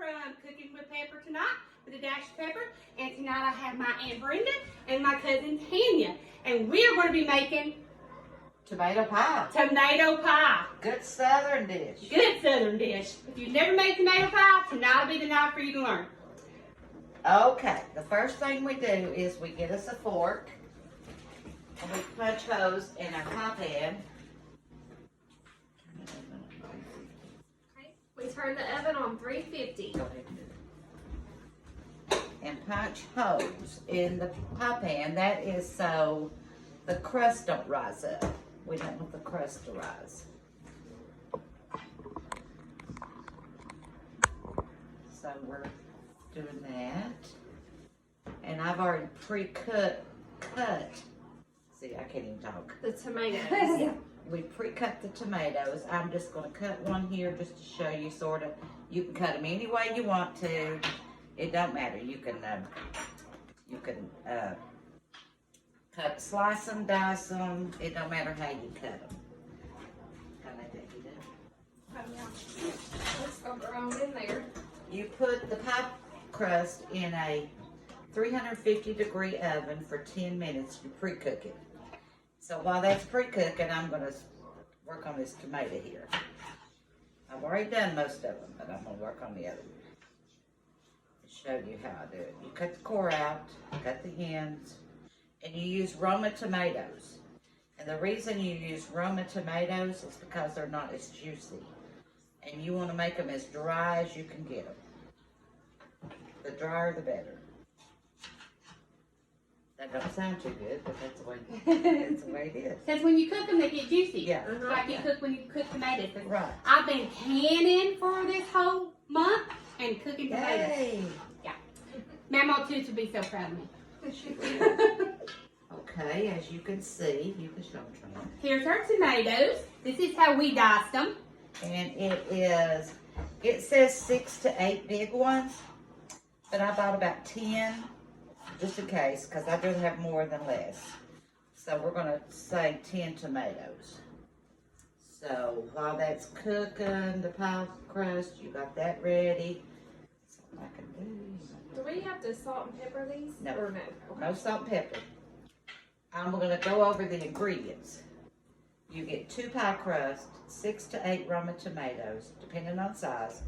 from Cooking with Pepper tonight with a dash of pepper. And tonight I have my Aunt Brenda and my cousin Tanya. And we are going to be making tomato pie. Tomato pie. Good southern dish. Good southern dish. If you've never made tomato pie, tonight will be the night for you to learn. Okay, the first thing we do is we get us a fork and we punch holes in our pie pan. Okay. We turn the oven on 350. Go ahead and do it. And punch holes in the pie pan. That is so the crust don't rise up. We don't want the crust to rise. So we're doing that. And I've already cut. See, I can't even talk. The tomatoes. Yeah. We pre-cut the tomatoes. I'm just going to cut one here just to show you sort of. You can cut them any way you want to. It don't matter. You can slice them, dice them. It don't matter how you cut them. Kind of take it Oh, yeah. Let's go around in there. You put the pie crust in a 350-degree oven for 10 minutes. You pre-cook it. So while that's pre-cooking, I'm going to work on this tomato here. I've already done most of them, but I'm going to work on the other one. To show you how I do it. You cut the core out, cut the ends, and you use Roma tomatoes. And the reason you use Roma tomatoes is because they're not as juicy. And you want to make them as dry as you can get them. The drier, the better. That don't sound too good, but that's the way it is. Because when you cook them, they get juicy. Yeah. Like you cook when you cook tomatoes. Right. I've been canning for this whole month and cooking tomatoes. Yay. Yeah. Mama Toots would be so proud of me. Okay, as you can see, you can show them. Here's our tomatoes. This is how we diced them. And it says 6 to 8 big ones, but I bought about 10 just in case, because I'd rather have more than less. So we're going to say 10 tomatoes. So while that's cooking, the pie crust, you got that ready. Something I can do. Do we have to salt and pepper these? No. Or no? No salt and pepper. I'm going to go over the ingredients. You get 2 pie crust, 6 to 8 Roma tomatoes, depending on size,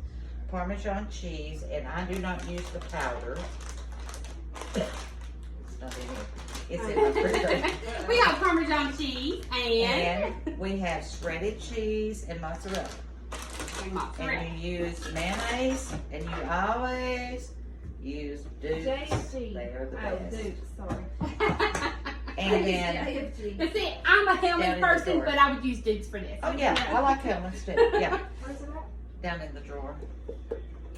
Parmesan cheese, and I do not use the powder. It's not in here. It's in my refrigerator. We got Parmesan cheese and we have shredded cheese and mozzarella. mozzarella. And you use mayonnaise, and you always use Dukes. JFG. They are the Oh, best. Dukes, sorry. And then, JFG. But see, I'm a Down in Hellman's the person, drawer. but I would use Dukes for this. oh yeah, I like Hellman's too. Yeah, Where's it at? down in the drawer.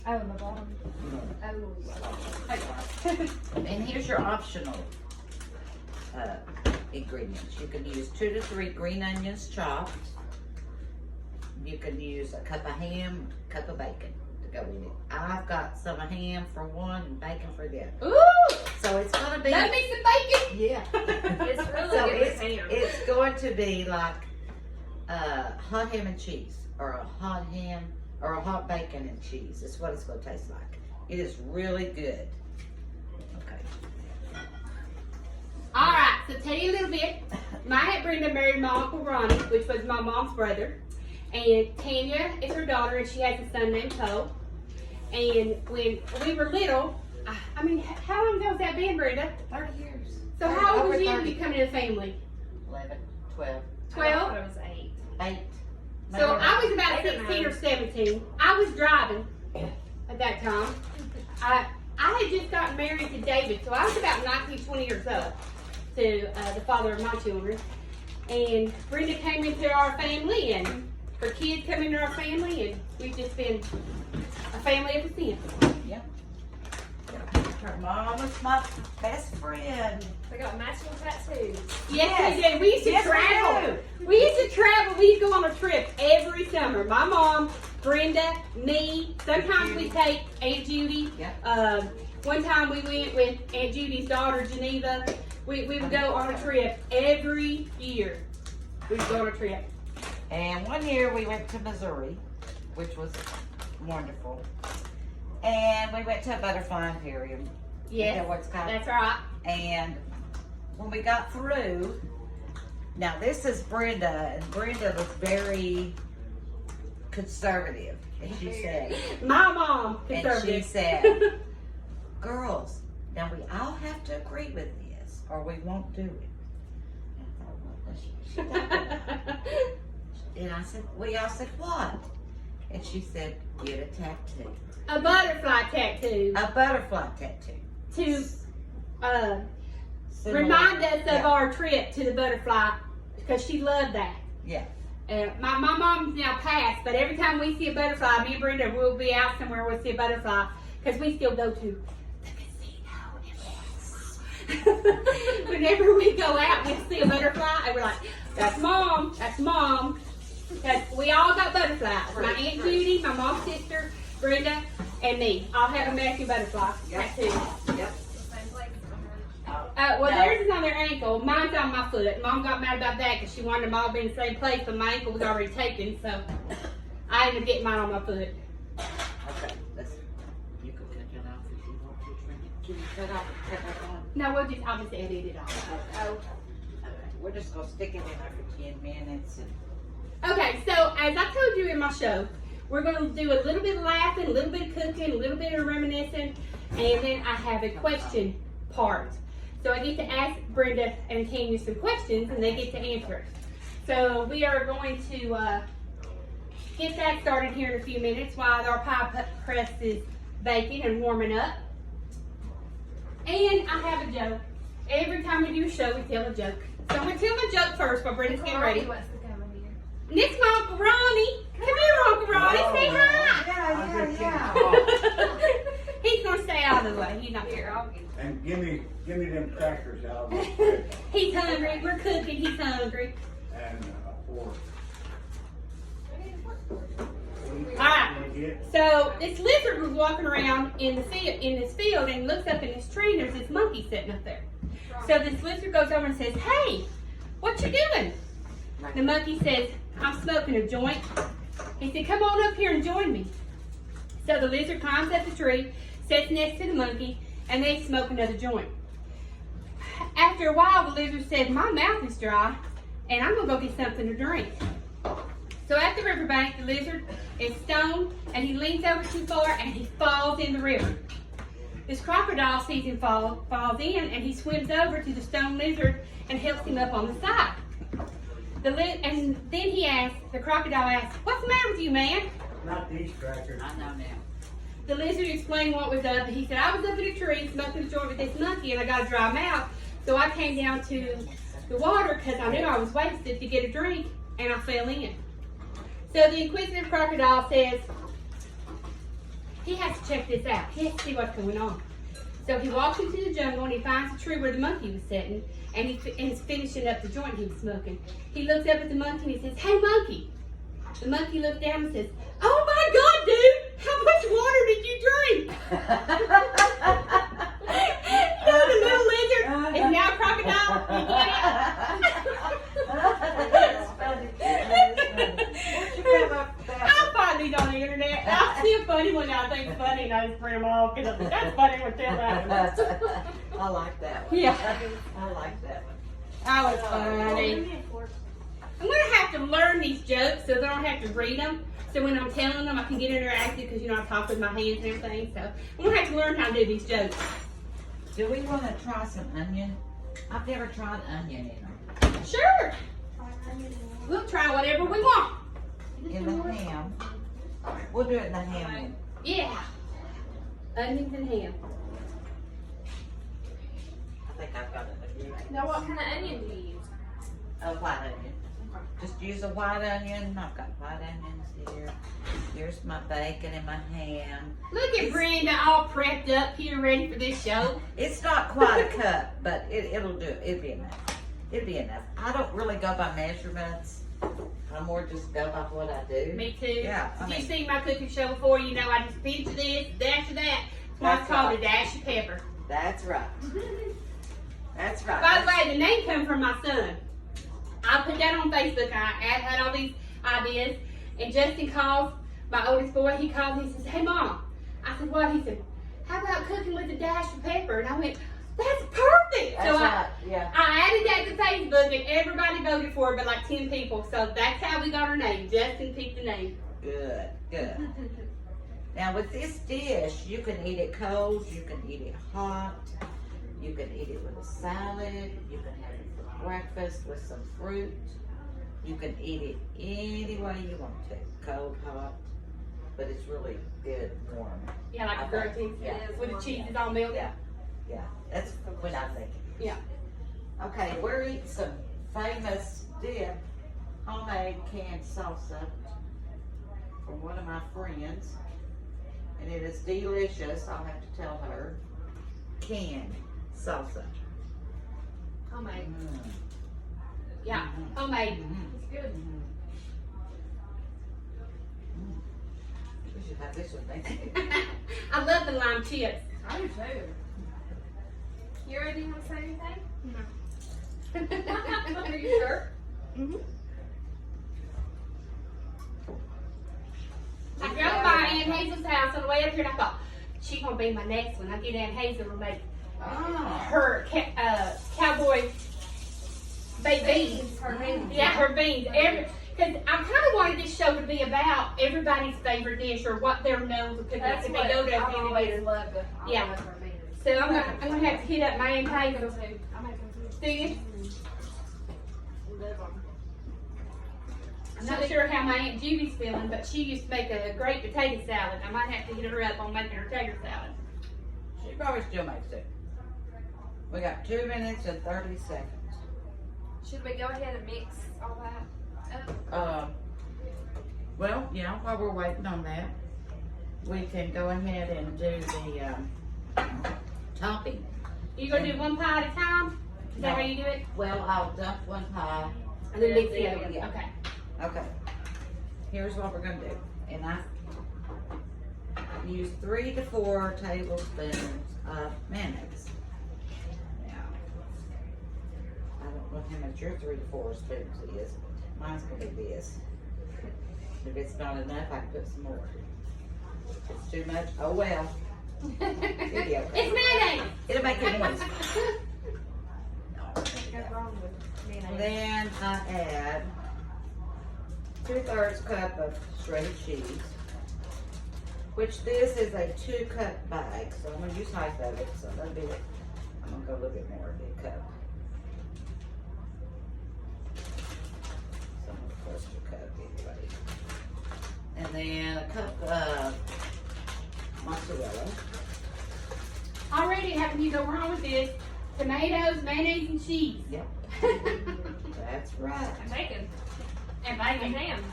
Oh, in the bottom. Oh, And here's your optional ingredients. You can use 2 to 3 green onions chopped. You can use a cup of ham, a cup of bacon to go with it. I've got some ham for one and bacon for the other. Ooh! So it's going to be... Love me some bacon! Yeah. It's really So good with ham. it's going to be like hot ham and cheese, or a hot ham, or a hot bacon and cheese. That's what it's going to taste like. It is really good. Okay. Alright, so tell you a little bit. My Aunt Brenda married my Uncle Ronnie, which was my mom's brother. And Tanya is her daughter, and she has a son named Cole. And when we were little, I mean, how long ago has that been, Brenda? 30 years. So how old Over was you when 30. you come into the family? 11, 12, 12? I thought it was 8. 8. So I was about Maybe 16 or 9. 17. I was driving at that time. I had just gotten married to David, so I was about 19, 20 years old, to the father of my children. And Brenda came into our family, and her kids come into our family, and we've just been a family ever since. Yep. Her mom was my best friend. They got matching tattoos. Yes, we did. We used to Yes, we travel. We used to travel. We used to go on a trip every summer. My mom, Brenda, me. Sometimes we take Aunt Judy. Yep. One time we went with Aunt Judy's daughter, Geneva. We would go on a trip every year. We would go on a trip. And one year we went to Missouri, which was wonderful. And we went to a butterfly emporium. Is Yes, that what it's called? that's right. And when we got through, now this is Brenda, and Brenda was very conservative. And she said, My mom, and conservative. she said, girls, now we all have to agree with this, or we won't do it. And I thought, what is she talking about? And I said, we all said, what? And she said, get a tattoo. A butterfly tattoo A butterfly tattoo. to Similar- remind us of yeah. our trip to the butterfly, because she loved that. Yeah. My mom's now passed, but every time we see a butterfly, me and Brenda will be out somewhere, we'll see a butterfly, because we still go to the casino. Whenever we go out, we see a butterfly, and we're like, that's mom, that's mom. Because we all got butterflies. My Aunt Judy, my mom's sister, Brenda, and me all have a matching butterfly tattoo. Yep. Well, No. theirs is on their ankle. Mine's on my foot. Mom got mad about that because she wanted them all to be in the same place, but my ankle was already taken, so I ended up getting mine on my foot. Okay, listen. You can cut it off if you want to. Can you cut off and cut that on? No, I'll just edit it off. Okay. We're just gonna stick it in there for 10 minutes. And Okay, so as I told you in my show, we're going to do a little bit of laughing, a little bit of cooking, a little bit of reminiscing, and then I have a question part. So I get to ask Brenda and Tanya some questions, and they get to answer it. So we are going to get that started here in a few minutes while our pie crust is baking and warming up. And I have a joke. Every time we do a show, we tell a joke. So I'm going to tell my joke first while Brenda's getting ready. Wants to come in here. And it's my Uncle Ronnie. Come here, Uncle Ronnie. Say hi. yeah. He's gonna stay out of the way. He's not here. And give me them crackers out and He's hungry. We're cooking. He's hungry. a fork. Alright. Get So this lizard was walking around in this field and looks up in this tree and there's this monkey sitting up there. So this lizard goes over and says, "Hey, what you doing?" The monkey says, "I'm smoking a joint." He said, "Come on up here and join me." So the lizard climbs up the tree, sits next to the monkey, and they smoke another joint. After a while, the lizard said, "My mouth is dry, and I'm gonna go get something to drink." So at the riverbank, the lizard is stoned, and he leans over too far, and he falls in the river. This crocodile sees him falls in, and he swims over to the stone lizard and helps him up on the side. And then the crocodile asks, "What's the matter with you, man?" not these crackers. I know now. The lizard explained what was up. He said, "I was up in a tree smoking a joint with this monkey, and I got a dry mouth, so I came down to the water because I knew I was wasted to get a drink, and I fell in." So the inquisitive crocodile says, he has to check this out. He has to see what's going on. So he walks into the jungle and he finds a tree where the monkey was sitting, and he's finishing up the joint he was smoking. He looks up at the monkey and he says, "Hey, monkey." The monkey looks down and says, "Oh my God, dude, how much water did you drink?" So the little lizard is now a crocodile. You get it? That's funny. Where'd you come up with that? I find these on the internet. I see a funny one that I think's funny, and I just print them all because that's funny when tell that one. I like that one. Yeah. I like that one. That was funny. I'm gonna have to learn these jokes so that I don't have to read them. So when I'm telling them, I can get interactive because I talk with my hands and everything. So I'm gonna have to learn how to do these jokes. Do we want to try some onion? I've never tried onion in them. Sure. We'll try whatever we want. In the ham. We'll do it in the ham one. Yeah. Onions and ham. I think I've got it. Now, what kind of onion do you use? A white onion. Just use a white onion. I've got white onions here. Here's my bacon and my ham. Look at Brenda all prepped up here, ready for this show. It's not quite a cup, but it'll do it. It'll be enough. It'll be enough. I don't really go by measurements. I more just go by what I do. Me too. Yeah, I If mean- you've seen my cooking show before, you know I just pinch of this, dash of that. That's why it's That's called right. a dash of pepper. That's right. That's right. By the way, the name comes from my son. I put that on Facebook. I had all these ideas, and Justin calls my oldest boy. He calls and he says, "Hey, Mom, I said, what? He said, how about cooking with a dash of pepper? And I went, that's perfect. That's right, yeah. I added that to Facebook and everybody voted for it, but like 10 people. So that's how we got our name. Justin picked the name. Good, good. Now with this dish, you can eat it cold, you can eat it hot, you can eat it with a salad, you can have it for breakfast with some fruit. You can eat it any way you want to, cold, hot, but it's really good warm. Yeah, like a grilled cheese. Yeah. With the cheese is all melted. Yeah, yeah, that's what I'm thinking. Yeah. Okay, we're eating some famous dip, homemade canned salsa from one of my friends. And it is delicious, I'll have to tell her. Canned salsa. Homemade. Mm. Yeah, homemade. It's good. We should have this with me. I love the lime chips. I do too. You already want to say anything? No. Are you sure? Mm-hmm. I drove by Aunt Hazel's house on the way up here and I thought, she's going to be my next one. I get Aunt Hazel to make her cowboy baked beans. Her beans. Yeah, her beans. Because I kind of wanted this show to be about everybody's favorite dish or what they're known for cooking. That's If what they go to a I've family always dinner. loved. Yeah. Love her beans. So I'm gonna have to hit up my Aunt I make Hazel. them too. I make them too. Do you? Love them. I'm not sure how my Aunt Judy's feeling, but she used to make a great potato salad. I might have to hit her up on making her tater salad. She probably still makes it. We got 2 minutes and 30 seconds. Should we go ahead and mix all that up? Well, yeah, while we're waiting on that, we can go ahead and do the topping. You gonna do one pie at a time? Is that No. how you do it? Well, I'll dump one pie. And then mix the other one. Yeah. Okay. Okay. Here's what we're gonna do. And I use 3 to 4 tablespoons of mayonnaise. Now, I don't know how much your 3 to 4 spoons is. Mine's gonna be this. If it's not enough, I can put some more. If it's too much, oh well. It'll be okay. It's mayonnaise. It'll make it moist. What goes wrong with mayonnaise? Then I add 2/3 cup of shredded cheese, which this is a 2-cup bag, so I'm gonna use half of it, so that'll be it. I'm gonna go a little bit more of a cup. So I'm gonna close to a cup anyway. And then a cup of mozzarella. Already having you go wrong with this. Tomatoes, mayonnaise, and cheese. Yep, that's right. And bacon. And And bacon. ham.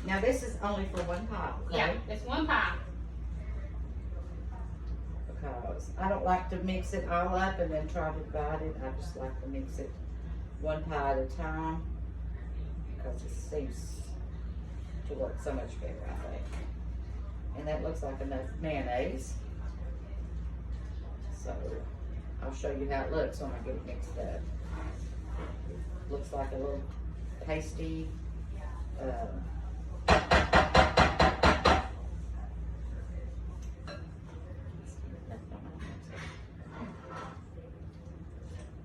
Now this is only for one pie, okay? Yeah, that's one pie. Because I don't like to mix it all up and then try to divide it. I just like to mix it one pie at a time because it seems to work so much better, I think. And that looks like enough mayonnaise. So I'll show you how it looks when I get it mixed up. It looks like a little pasty.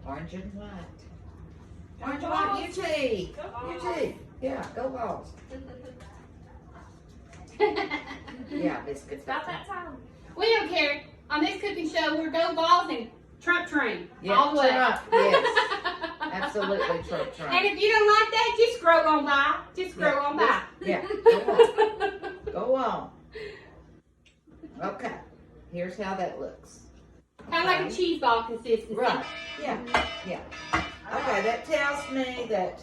Orange and white. Orange and white, you too. Go You too. Yeah, go balls. Yeah, biscuits. It's about that time. We don't care. On this cooking show, we're go balls and Trump train. Yeah, all the way. Trump, yes. Absolutely, Trump train. And if you don't like that, just scroll on by. Just scroll on by. Yeah, go on. Go on. Okay, here's how that looks. Kind of like a cheese ball consistency. Right, yeah, yeah. Okay, that tells me that,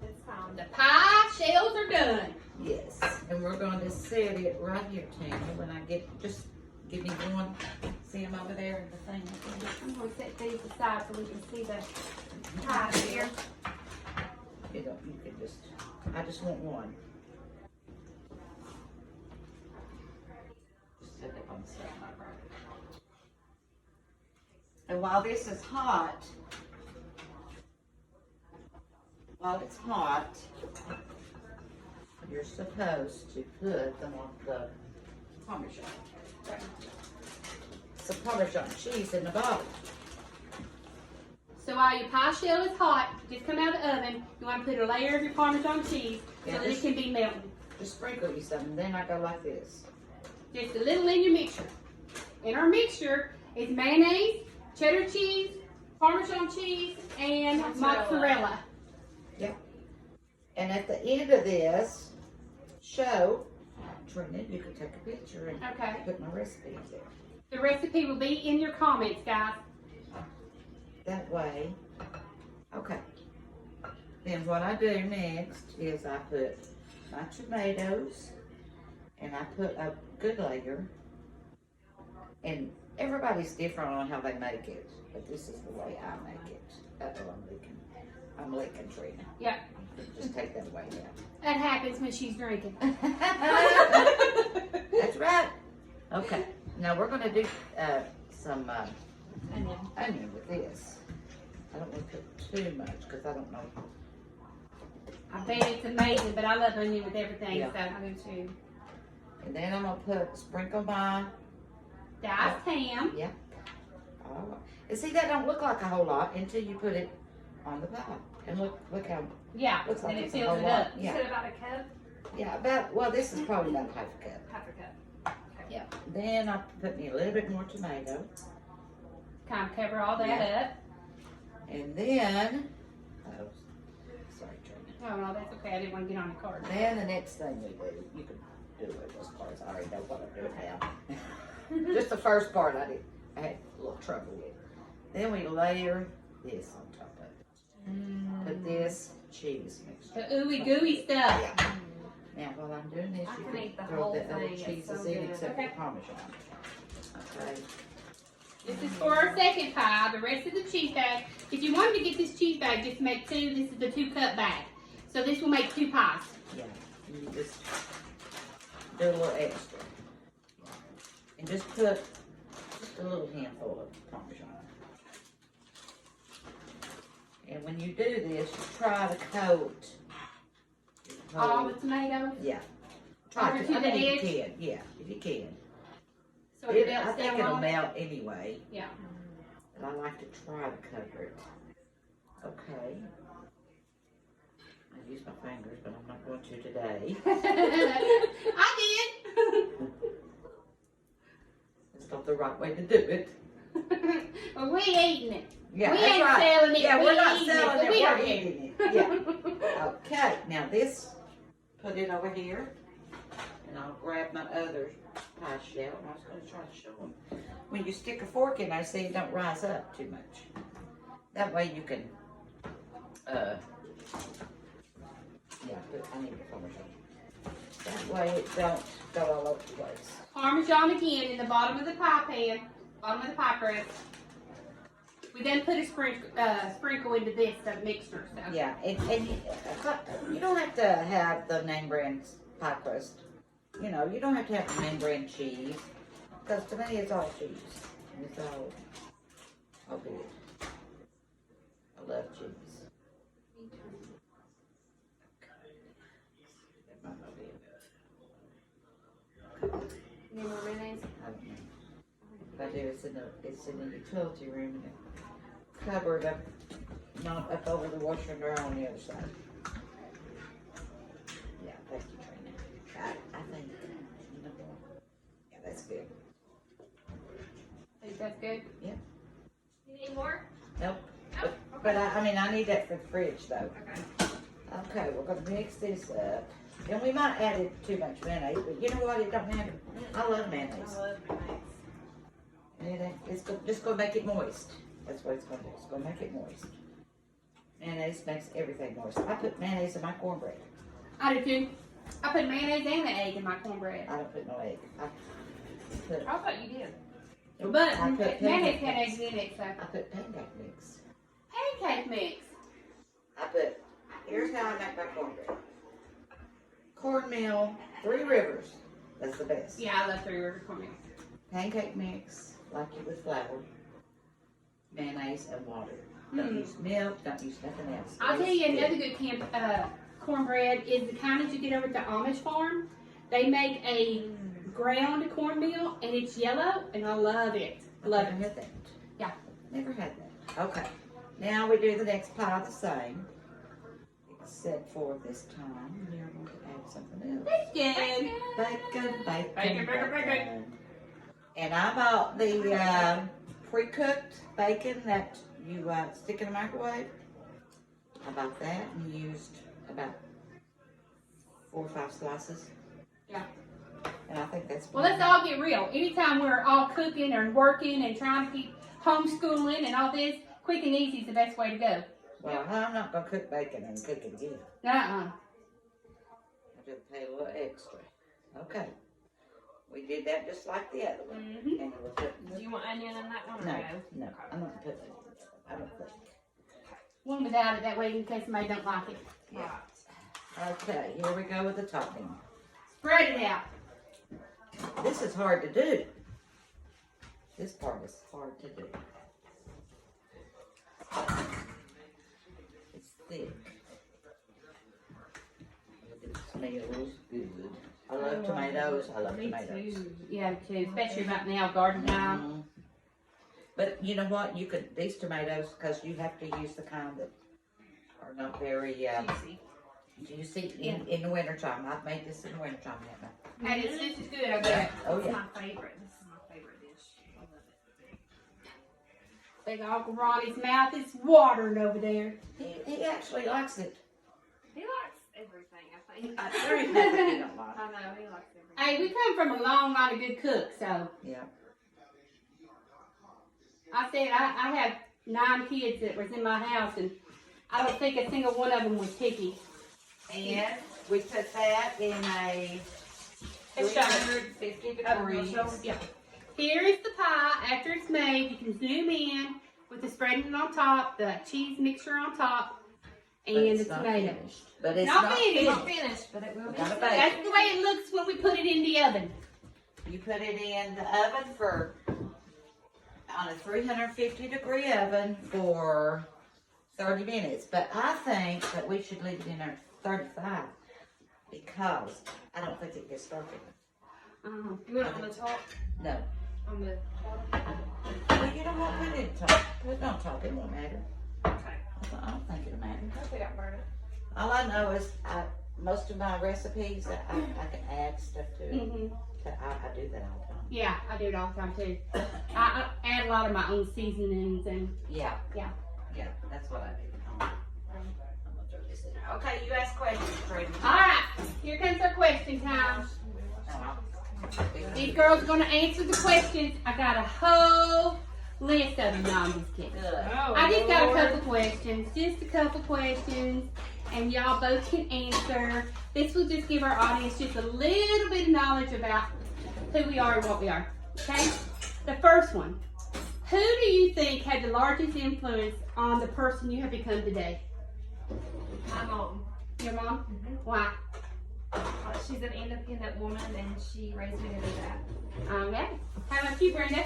It's time. The pie shells are done. yes, and we're going to set it right here, Tanya, when I get, just give me one, see them over there in the thing. I'm going to set these aside so we can see the pie here. You don't, you can just, I just want one. Just set it on the side. And while this is hot, while it's hot, you're supposed to put them on the Parmesan. some Parmesan cheese in the bottom. So while your pie shell is hot, just come out of the oven, you want to put a layer of your Parmesan cheese so that it can be melted. Just sprinkle you some, and then I go like this. Just a little in your mixture. In our mixture is mayonnaise, cheddar cheese, Parmesan cheese, and mozzarella. Yep. And at the end of this show, Trina, you can take a picture and Okay. put my recipe in there. The recipe will be in your comments, guys. That way. Okay. Then what I do next is I put my tomatoes, and I put a good layer. And everybody's different on how they make it, but this is the way I make it. Uh-oh, I'm licking Trina. Yeah. Just take that away now. That happens when she's drinking. That's right. Okay. Now we're going to do some onion with this. I don't want to put too much because I don't know. I bet it's amazing, but I love onion with everything, Yeah. so I do too. And then I'm going to sprinkle my, Diced ham. yeah. Oh. And see, that don't look like a whole lot until you put it on the pie. And look how, Yeah, looks like and it it's a fills whole it lot. up. You Yeah. said about a cup? Yeah, about, well, this is probably about half a cup. Half a cup. Yeah. Then I put me a little bit more tomato. Kind of cover all that Yeah. up. And then, oh, sorry, Trina. Oh, no, that's okay. I didn't want to get on the card. Then the next thing we do, you can do it as far as I already know what I'm doing now. Just the first part I had a little trouble with. Then we layer this on top of it. Put this cheese mixture. The ooey gooey stuff. Yeah. Now while I'm doing this, I you can can eat the throw whole the other thing. It's cheeses so in good. except Okay. for Parmesan. Okay. This is for our second pie. The rest of the cheese bag. If you wanted to get this cheese bag, just make two. This is the 2-cup bag. So this will make 2 pies. Yeah. You just do a little extra. And just put just a little handful of Parmesan. And when you do this, you try to coat your All whole- the tomatoes. Yeah. Try Over to. to I the mean, edge? if you can. Yeah, if you can. So it I melts think down it'll all. melt anyway. Yeah. But I like to try to cover it. Okay. I use my fingers, but I'm not going to today. I did. It's not the right way to do it. Well, we eating it. Yeah, We that's ain't right. selling it, Yeah, we we're not eating it, selling but it, we we're don't eating it. Yeah. Okay, now this, put it over here. And I'll grab my other pie shell. And I was going to try to show them. When you stick a fork in there, see it don't rise up too much. That way you can, yeah, I need the Parmesan. That way it don't go all over the place. Parmesan again in the bottom of the pie pan, bottom of the pie crust. We then put a sprinkle into this mixture. So. Yeah, and you don't have to have the name brand pie crust. You know, you don't have to have the name brand cheese. Because to me, it's all cheese. And it's all good. I love cheese. That might not be enough. Need more mayonnaise? I don't know. If I do, it's in the utility room in the cupboard up, not up over the washer and dryer on the other side. Yeah, thank you, Trina. I think, you know what? Yeah, that's good. Think that's good? You need more? Nope. No? But I mean, I need that for the fridge though. Okay. Okay, we're gonna mix this up. And we might add it too much mayonnaise, but you know what? It don't matter. I love mayonnaise. I love mayonnaise. And it's just gonna make it moist. That's what it's gonna do. It's gonna make it moist. Mayonnaise makes everything moist. I put mayonnaise in my cornbread. I do too. I put mayonnaise and the egg in my cornbread. I don't put no egg. I put, I thought you did. But I put mayonnaise pancake had mix. eggs in it, so. I put pancake mix. Pancake mix. I put, here's how I make my cornbread. Cornmeal, 3 Rivers. That's the best. Yeah, I love 3 River cornmeal. Pancake mix, like you with flour, mayonnaise, and water. Don't use milk, don't use nothing else. I'll tell you It's another good cornbread is the kind that you get over at the Amish farm. They make a ground cornmeal, and it's yellow, and I love it. Love Never it. had that. Yeah. Never had that. Okay. Now we do the next pie the same. Except for this time, we're going to add something else. Bacon. Bacon. And I bought the pre-cooked bacon that you stick in the microwave. I bought that and used about 4 or 5 slices. Yeah. And I think that's Well, let's all get real. Anytime we're all cooking and working and trying to keep homeschooling and all this, quick and easy is the best way to go. Well, I'm not going to cook bacon and cook it again. Uh-uh. I just pay a little extra. Okay. We did that just like the other one. Mm-hmm. And we're putting Do you want onion in that one or no, no? no, I'm not putting it. I don't think. One without it, that way in case somebody don't like it. Yeah. Okay, here we go with the topping. Spread it out. This is hard to do. This part is hard to do. It's thick. It smells good. I love tomatoes. I love tomatoes. Yeah, too, especially right now, garden time. Mhm. But you know what? You could, these tomatoes, because you have to use the kind that are not very juicy in the wintertime. I've made this in the wintertime, haven't I? And it's just as good, I bet. Oh, It's yeah. my favorite. This is my favorite dish. I love it. Big Uncle Ronnie's mouth is watering over there. He actually likes it. He likes everything, I think. There ain't nothing he don't like. I know, he likes everything. Hey, we come from a long line of good cooks, so Yeah. I said I have 9 kids that was in my house, and I don't think a single one of them was picky. And we put that in a 350 degrees. Yeah. Here is the pie after it's made. You can zoom in with the spreading on top, the cheese mixture on top, and But the it's not tomato. finished. But it's Not not finished. It's finished. not finished, but it will We be. gotta bake That's it. the way it looks when we put it in the oven. You put it in the oven on a 350 degree oven for 30 minutes. But I think that we should leave it in there 35 because I don't think it gets dark enough. You want it on the top? No. On the bottom? Well, you don't want to put it on top. Put it on top. It won't matter. Okay. I don't think it'll matter. Hopefully I don't burn it. All I know is most of my recipes, I can add stuff to it. Mm-hmm. I do that all the time. Yeah, I do it all the time too. I add a lot of my own seasonings and Yeah. Yeah. Yeah, that's what I do. I'm gonna throw this in there. Okay, you ask questions, Brenda. all right. Here comes our question time. Oh, These girls are gonna answer the questions. I got a whole list of them. No, I'm just kidding. Good. I just got a couple questions, just a couple questions, and y'all both can answer. This will just give our audience just a little bit of knowledge about who we are and what we are. Okay? The first one. Who do you think had the largest influence on the person you have become today? My mom. Your mom? Mm-hmm. Why? She's an independent woman and she raised me to do that. Okay. How about you, Brenda?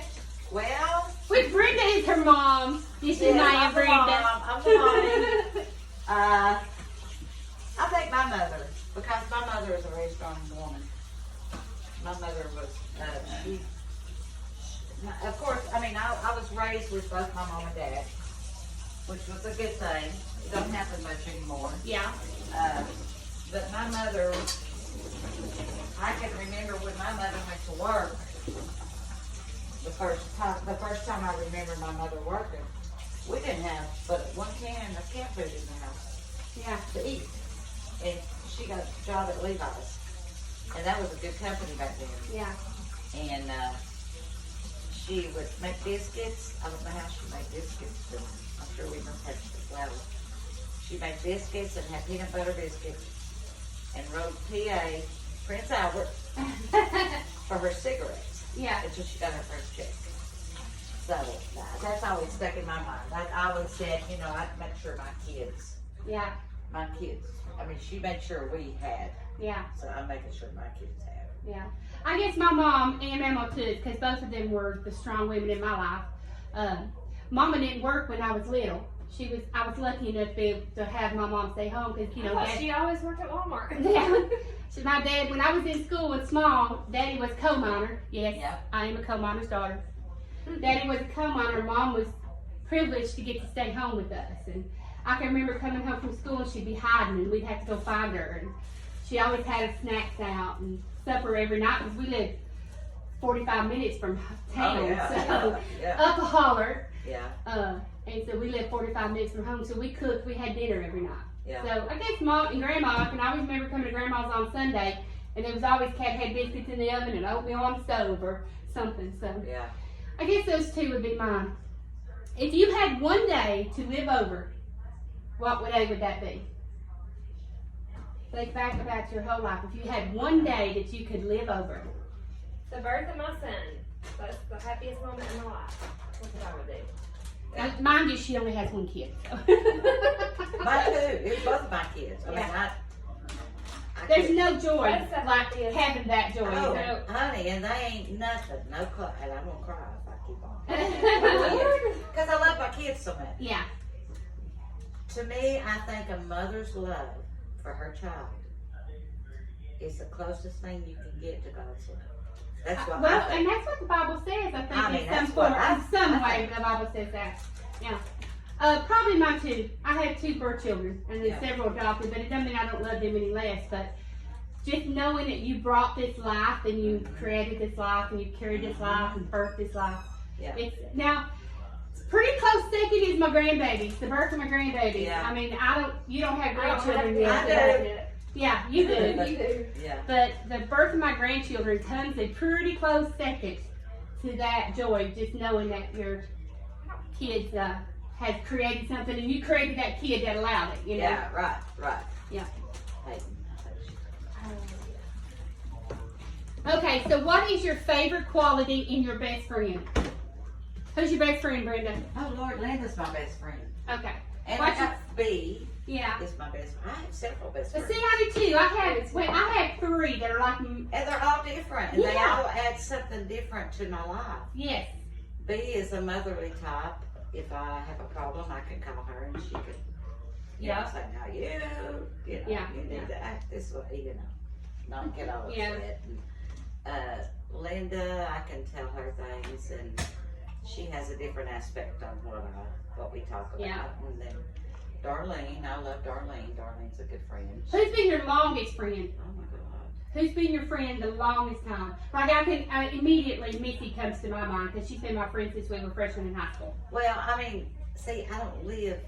Well, Which Brenda is her mom. This is my I'm the Brenda. mom. I'm the mommy. I think my mother, because my mother is a very strong woman. My mother was, of course, I mean, I was raised with both my mom and dad, which was a good thing. It doesn't happen much anymore. Yeah. But my mother, I can remember when my mother went to work, the first time I remember my mother working, we didn't have but one can of cat food in the house Yeah. to eat. And she got a job at Levi's. And that was a good company back then. Yeah. And she would make biscuits. I don't know how she made biscuits, but I'm sure we must have the flour. She made biscuits and had peanut butter biscuits and wrote PA, Prince Albert, for her cigarettes Yeah. until she got her first check. So that's always stuck in my mind. I always said, you know, I'd make sure my kids, I mean, she made sure we had, Yeah. so I'm making sure my kids have. Yeah. I guess my mom and Mama too, because both of them were the strong women in my life. Mama didn't work when I was little. I was lucky enough to be able to have my mom stay home because, you know, She always worked at Walmart. yeah, So my dad, when I was in school and small, Daddy was a coal miner. Yes, Yep. I am a coal miner's daughter. Daddy was a coal miner. Mom was privileged to get to stay home with us. And I can remember coming home from school and she'd be hiding and we'd have to go find her. And she always had her snacks out and supper every night because we lived 45 minutes from town. Oh, yeah. So Yeah. up a holler. Yeah. And so we lived 45 minutes from home. So we cooked, we had dinner every night. Yeah. So I guess Mom and Grandma, I can always remember coming to Grandma's on Sunday and there was always cat had biscuits in the oven and oatmeal on the stove or something. So Yeah. I guess those two would be mine. If you had one day to live over, what day would that be? Think back about your whole life. If you had one day that you could live over. The birth of my son. That's the happiest moment in my life. That's what I would do. Mind you, she only has one kid. So. Mine too. It was both of my kids. I mean, Yeah. I There's could- no joy That's the like happiest. having that joy. Oh, So. honey, and they ain't nothing. No cry. And I'm gonna cry if I keep on. Because I love my kids so much. Yeah. To me, I think a mother's love for her child is the closest thing you can get to God's love. That's what Well, I think. and that's what the Bible says. I think I mean, in that's some what form, I- in some I way, think. the Bible says that. Yeah. Probably mine too. I had 2 birth children, and then Yeah. several adopted. But it doesn't mean I don't love them any less. But just knowing that you brought this life, and you created this life, and you carried this life, and birthed this life. Yeah. It's now. Pretty close second is my grandbabies, the birth of my grandbabies. Yeah. I mean, you don't have I don't have grandchildren to yet. I do. Yeah, you do. You do. Yeah. But the birth of my grandchildren comes a pretty close second to that joy, just knowing that your kids has created something and you created that kid that allowed it, you know? Yeah, right. Yeah. Hey, Okay, so what is your favorite quality in your best friend? Who's your best friend, Brenda? oh Lord, Linda's my best friend. Okay. And What's I got B Yeah. is my best friend. I have several best But friends. see, I do too. I had 3 that are like, And they're all different. And they Yeah. all add something different to my life. yes. B is a motherly type. If I have a problem, I can call her and she can, Yeah. say, now you know, Yeah, you need to act this way, not get all Yeah. upset. And, Linda, I can tell her things and she has a different aspect on what we talk about. Yeah. And then Darlene, I love Darlene. Darlene's a good friend. Who's been your longest friend? Oh my God. Who's been your friend the longest time? Like immediately Missy comes to my mind because she's been my friend since we were freshmen in high school. Well, I mean, see, I don't live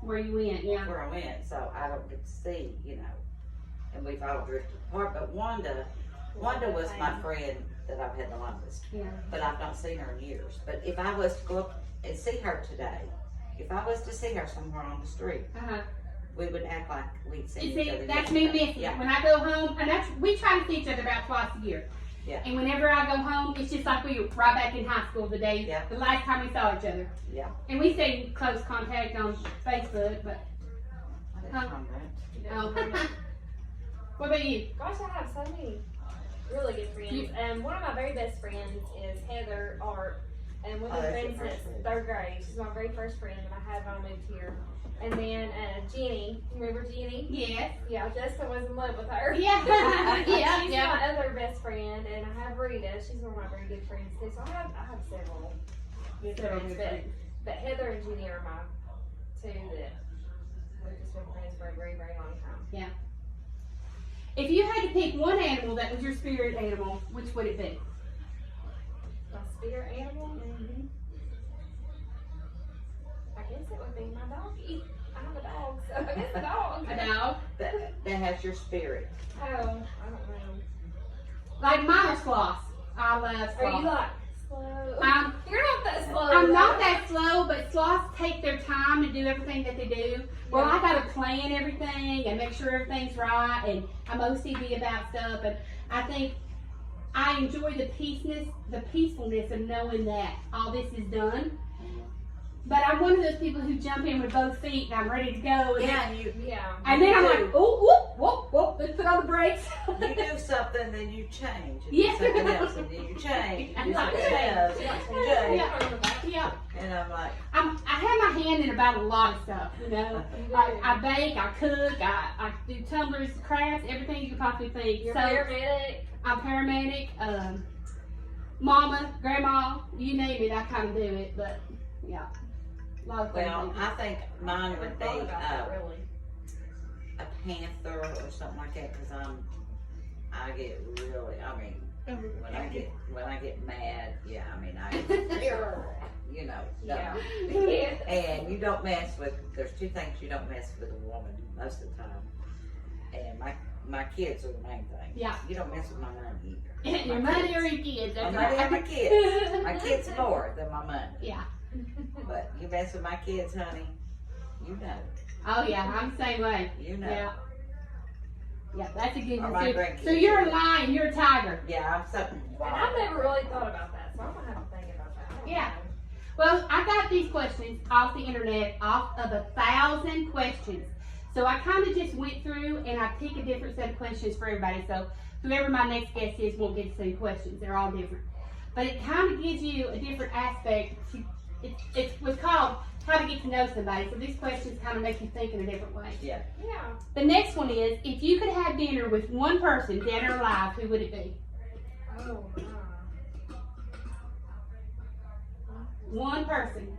Where you went, yeah. where I went, so I don't get to see, and we've all drifted apart. But Wanda was my friend that I've had the longest, Yeah. but I've not seen her in years. But if I was to go up and see her today, if I was to see her somewhere on the street, Uh-huh. we would act like we'd seen You each see, other. that's me yesterday. missing. Yeah, When I go home, and we try to see each other about twice a year. Yeah. And whenever I go home, it's just like we were right back in high school the day, Yeah. the last time we saw each other. yeah. And we stay in close contact on Facebook, but, I didn't Huh? find that. oh. What about you? Gosh, I have so many really good friends. And one of my very best friends is Heather Art. And we've Oh, been that's your friends first since friend. 3rd grade. She's my very first friend, and I had when I moved here. And then Jenny, you remember Jenny? Yes. Yeah, Jessica was in love with her. Yeah. yeah, She's yeah. my other best friend, and I have Rita. She's one of my very good friends too. So I have several good Several friends, good but, friends. but Heather and Jenny are my 2 that we've just been friends for a very, very long time. If you had to pick one animal that was your spirit animal, which would it be? My spirit animal? I guess it would be my doggy. I'm a dog, so I guess a dog. A dog. That has your spirit. Oh, I don't know. Like mine are sloths. I love Are sloths. you like slow? I'm You're not that slow. I'm not though. that slow, but sloths take their time to do everything that they do. Well, I gotta plan everything and make sure everything's right, and I'm OCD about stuff. And I think I enjoy the peacefulness of knowing that all this is done. But I'm one of those people who jump in with both feet and I'm ready to go. And Yeah, you. Yeah. and then I'm Me like, too. oh, whoop, whoop, whoop, let's put on the brakes. You do something, then you change. And Yeah. do something else, and then you change. And do something else, and you change. Yeah. And I'm like, I have my hand in about a lot of stuff, you know. I bake, I cook, I do tumblers, crafts, everything you can possibly think. You're So paramedic. I'm paramedic, mama, grandma, you name it, I kind of do it. But yeah, a lot of things. well, I think mine would be Thought about that, really. a panther or something like that, because I get really, I mean, when I get mad, yeah, I mean, you know, Yeah. and you don't mess with, there's two things you don't mess with a woman most of the time. And my kids are the main thing. Yeah. You don't mess with my money either. Your money or your kids. My That's money right. and my kids. My kids more than my money. Yeah. But you mess with my kids, honey, you know. Oh yeah, I'm the same way. You know. Yeah. Yeah, that's a good Or one. my So, grandkids. so you're a lion, you're a tiger. Yeah, I'm something And wild. I've never really thought about that, so I'm gonna have to think about that. I don't Yeah. know. Well, I got these questions off the internet, off of 1,000 questions. So I kind of just went through and I picked a different set of questions for everybody. So whoever my next guest is won't get the same questions. They're all different. But it kind of gives you a different aspect. It's what's called how to get to know somebody. So these questions kind of make you think in a different way. Yeah. Yeah. The next one is, if you could have dinner with one person, dead or alive, who would it be? Oh, my. One person.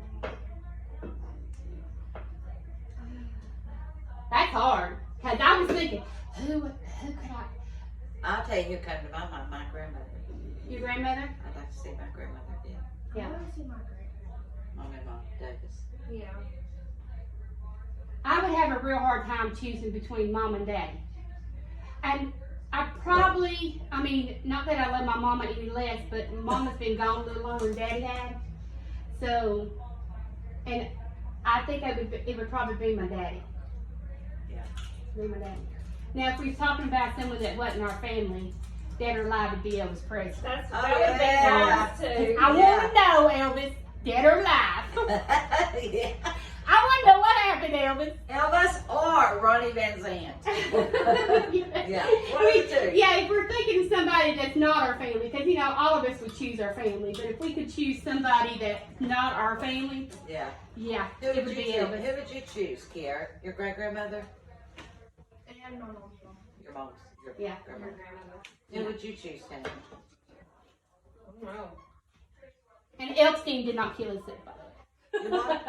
That's hard. Because I was thinking, who could I? I'll tell you who came to my mind, my grandmother. Your grandmother? I'd like to see my grandmother, yeah. Yeah. I want to see my Mom and Mom Davis. Yeah. I would have a real hard time choosing between mom and daddy. And I probably, I mean, not that I love my mama any less, but mama's been gone a little longer than daddy had. So, and I think it would probably be my daddy. Yeah. Be my daddy. Now, if we're talking about someone that wasn't our family, dead or alive, would be Elvis Presley. That's Oh, that would yeah. be nice too. I want to know, Elvis, dead or alive. Yeah. I want to know what happened, Elvis. Elvis or Ronnie Van Zant. Yeah. One of the two. Yeah, if we're thinking of somebody that's not our family, because you know all of us would choose our family, but if we could choose somebody that's not our family, Yeah. yeah, Who it would would you be choose? Elvis. Who would you choose, Kiara? Your great grandmother? And my mom's mom. Your mom's. Your Yeah. grandmother. Your grandmother. Who would you choose, Tanya? I don't know. And Epstein did not kill himself, by the way. You what?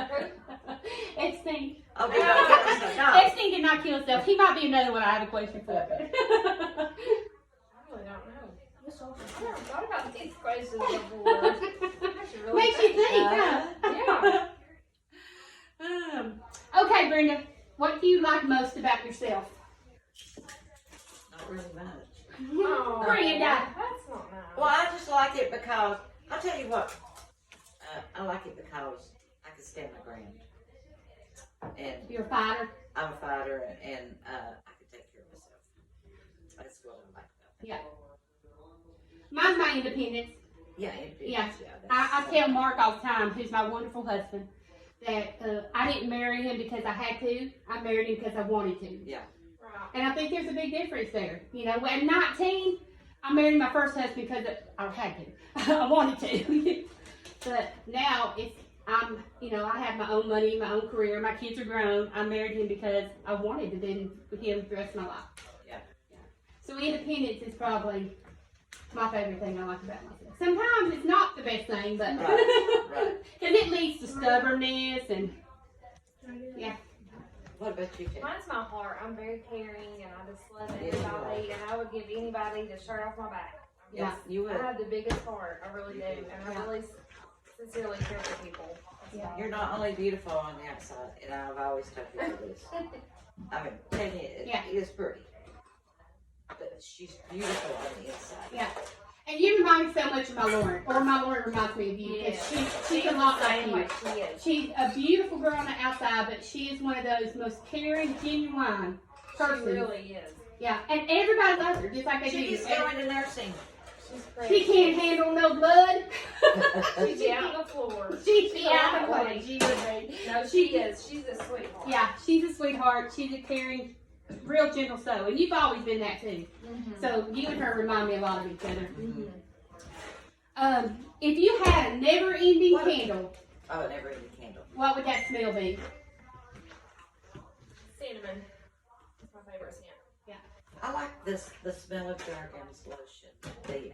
Epstein. Oh, we don't kill us. No. Epstein did not kill himself. He might be another one I have a question for. I really don't know. I never thought about these questions before. I should really Makes you think, huh? Yeah. Okay, Brenda, what do you like most about yourself? Not really much. Oh, Brenda. that's not nice. Well, I just like it because, I'll tell you what, I like it because I can stand my ground. And You're a fighter. I'm a fighter, and I can take care of myself. That's what I like about it. Yeah. Mine's my independence. Yeah, Yeah. that's I tell Mark all the time, who's my wonderful husband, that I didn't marry him because I had to. I married him because I wanted to. Yeah. Right. And I think there's a big difference there. You know, at 19, I married my first husband because I had to. I wanted to. But now you know, I have my own money, my own career. My kids are grown. I married him because I wanted to be with him the rest of my life. Yeah. So independence is probably my favorite thing I like about myself. Sometimes it's not the best thing, but Right. because it leads to stubbornness and yeah. What about you, Jen? Mine's my heart. I'm very caring, and I just love everybody, and I would give anybody the shirt off my back. Yeah. You I would. have the biggest heart. I really do, and Yeah. I really sincerely care for people. Yeah. You're not only beautiful on the outside, and I've always told you this. I mean, Tanya Yeah. is pretty. But she's beautiful on the inside. Yeah. And you remind me so much of my Lauren, or my Lauren reminds me of you, because she's a lot like you. She is. She's a beautiful girl on the outside, but she is one of those most caring, genuine She persons. really is. Yeah, and everybody loves her, just like they She's do. going to nursing. She's crazy. She can't handle no blood. She'd be out on the floor. She'd be out of Yeah. place. She would be. No, she is. She's a sweetheart. Yeah, she's a sweetheart. She's a caring real gentle soul, and you've always been that too. Mm-hmm. So you and her remind me a lot of each other. Mm-hmm. If you had a never-ending What? candle, Oh, an everyday candle. what would that smell be? Cinnamon. That's my favorite scent. I like the smell of Jergens lotion. The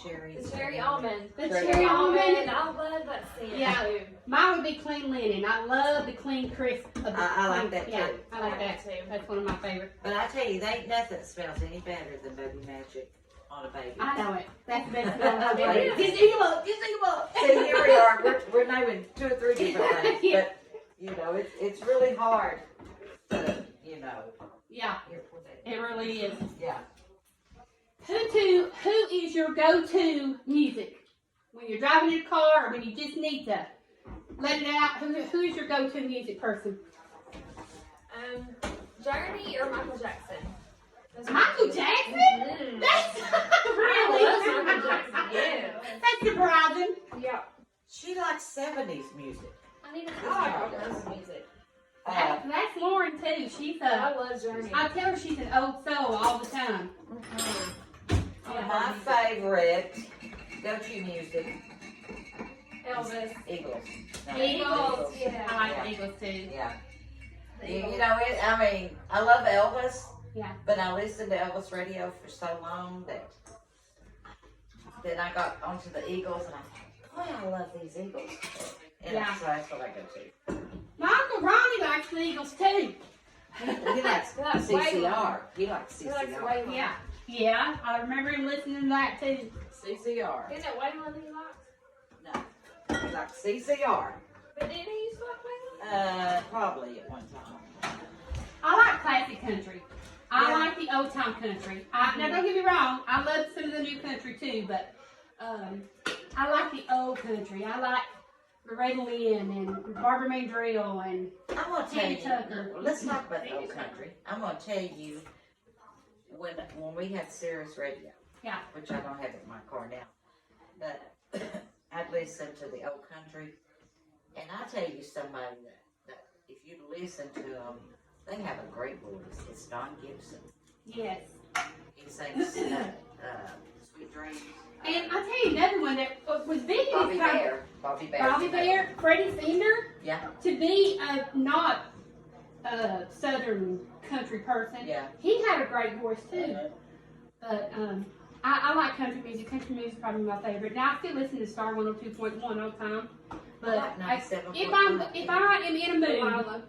cherry. The cherry almond. The Cherry cherry Almond. almond. I love that scent. Yeah. too. Mine would be clean linen. I love the clean crisp of the I like that Yeah, too. I like that too. That's one of my favorites. But I tell you, there ain't nothing that smells any better than Baby Magic on a baby. I know it. That's the best smell I've It ever. is. Just eat them up. Just eat them up. See, here we are. We're naming 2 or 3 different things, Yeah. but you know, it's really hard to, you know. Yeah, Here, put that- it really is. Yeah. Who is your go-to music when you're driving in a car or when you just need to let it out? Who is your go-to music person? Journey or Michael Jackson? Those are Michael my two. Jackson? Mhm. That's I really love Michael Jackson. Yeah. That's surprising. Yeah. She likes 70s music. I need to like all kinds of music. That's Lauren too. She's I a. love Journey. I tell her she's an old soul all the time. Mhm. My favorite go-to music, Elvis. Eagles. No, Eagles, yeah. I like the Eagles too. Yeah. The You Eagles. know, I mean, I love Elvis. Yeah. But I listened to Elvis radio for so long that then I got onto the Eagles and I thought, boy, I love these Eagles. And Yeah. so that's what I go to. My Uncle Ronnie likes the Eagles too. He likes He likes CCR. He likes He likes CCR. Waylon. Yeah. Yeah, I remember him listening to that too. CCR. Isn't it Waylon that he likes? No. He likes CCR. But didn't he used to like Waylon? Probably at one time. I like classic country. I Yeah. like the old time country. Now don't get me wrong, I love some of the new country too, but I like the old country. I like Loretta Lynn and Barbara Mandrell and I'm gonna tell Tammy you. Tucker. Let's talk about the old country. I'm gonna tell you when we had Sirius Radio. Yeah. Which I don't have in my car now, but I'd listen to the old country, and I tell you somebody that if you listen to them, they have a great voice. It's Don Gibson. yes. He sings Sweet Dreams. And I tell you another one that was big in Bobby his time. Bear. Bobby Bear. Bobby Bear, Freddie Fender. Yeah. To be not a southern country person, Yeah. he had a great voice too. But I like country music. Country music is probably my favorite. Now I still listen to Star 102.1 all the time. But if I am in a mood Delilah.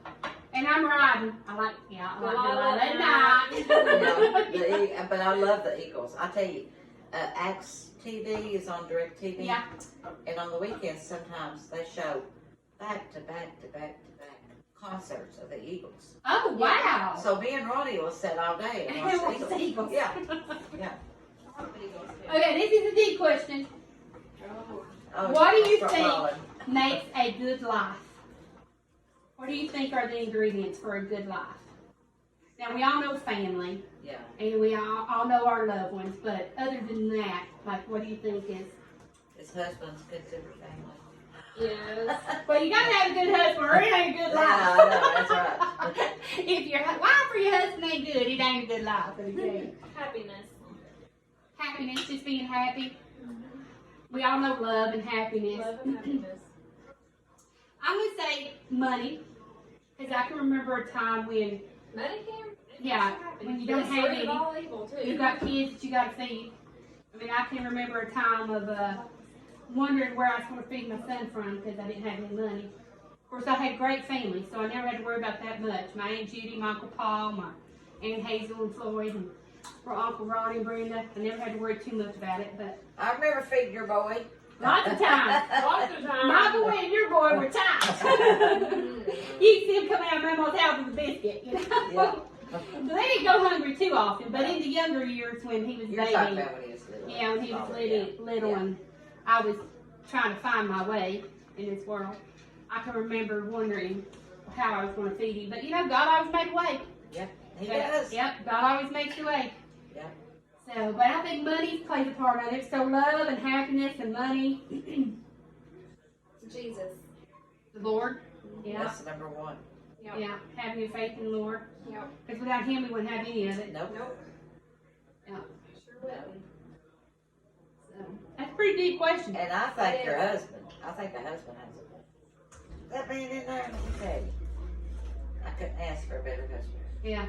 and I'm riding, I like Delilah at night. Yeah, but I love the Eagles. I tell you, Axe TV is on Direct TV. Yeah. And on the weekends, sometimes they show back to back to back to back concerts of the Eagles. Oh wow! So me and Ronnie will sit all day and watch Watch the the Eagles. Eagles. Yeah, yeah. I love the Eagles, too. Okay, this is a deep question. Oh, What do you start think? rolling. Makes a good life. What do you think are the ingredients for a good life? Now we all know family, Yeah. and we all know our loved ones, but other than that, like what do you think is? His husband's considered family. Yes. Well, you gotta have a good husband or it ain't a good Yeah, life. I know, that's right. If your wife or your husband ain't good, it ain't a good life. Okay. Happiness. Happiness, just being happy. We all know love and happiness. Love and happiness. I'm gonna say money, because I can remember a time when Money can. Yeah, when you don't It's have root of any. all evil, too. you've got kids that you gotta feed. I mean, I can remember a time of wondering where I was gonna feed my son from because I didn't have any money. Of course, I had great family, so I never had to worry about that much. My Aunt Judy, my Uncle Paul, my Aunt Hazel and Floyd, and for Uncle Ronnie and Brenda. I never had to worry too much about it, but I remember feeding your boy. lots of times. Lots of times. My boy and your boy were tight. You can see him coming out of Mama's house with a biscuit, you know. Yeah. So they didn't go hungry too often, but in the younger years when he was You're talking baby, about when he was little. yeah, when he was Probably, little, Yeah. and I was trying to find my way in this world, I can remember wondering how I was going to feed him. But you know, God always made a way. He does. Yep, God always makes a way. Yeah. So, but I think money plays a part of it. So love and happiness and money, Jesus. the Lord. Yeah. That's number one. Yep. Yeah, having your faith in the Lord. Yep. Because without Him, we wouldn't have any of it. Nope. Nope. Yeah. Sure wouldn't. So, that's a pretty deep question. And I think your husband, I think the husband has it. That man in there, let me tell you. I couldn't ask for a better husband. Yeah.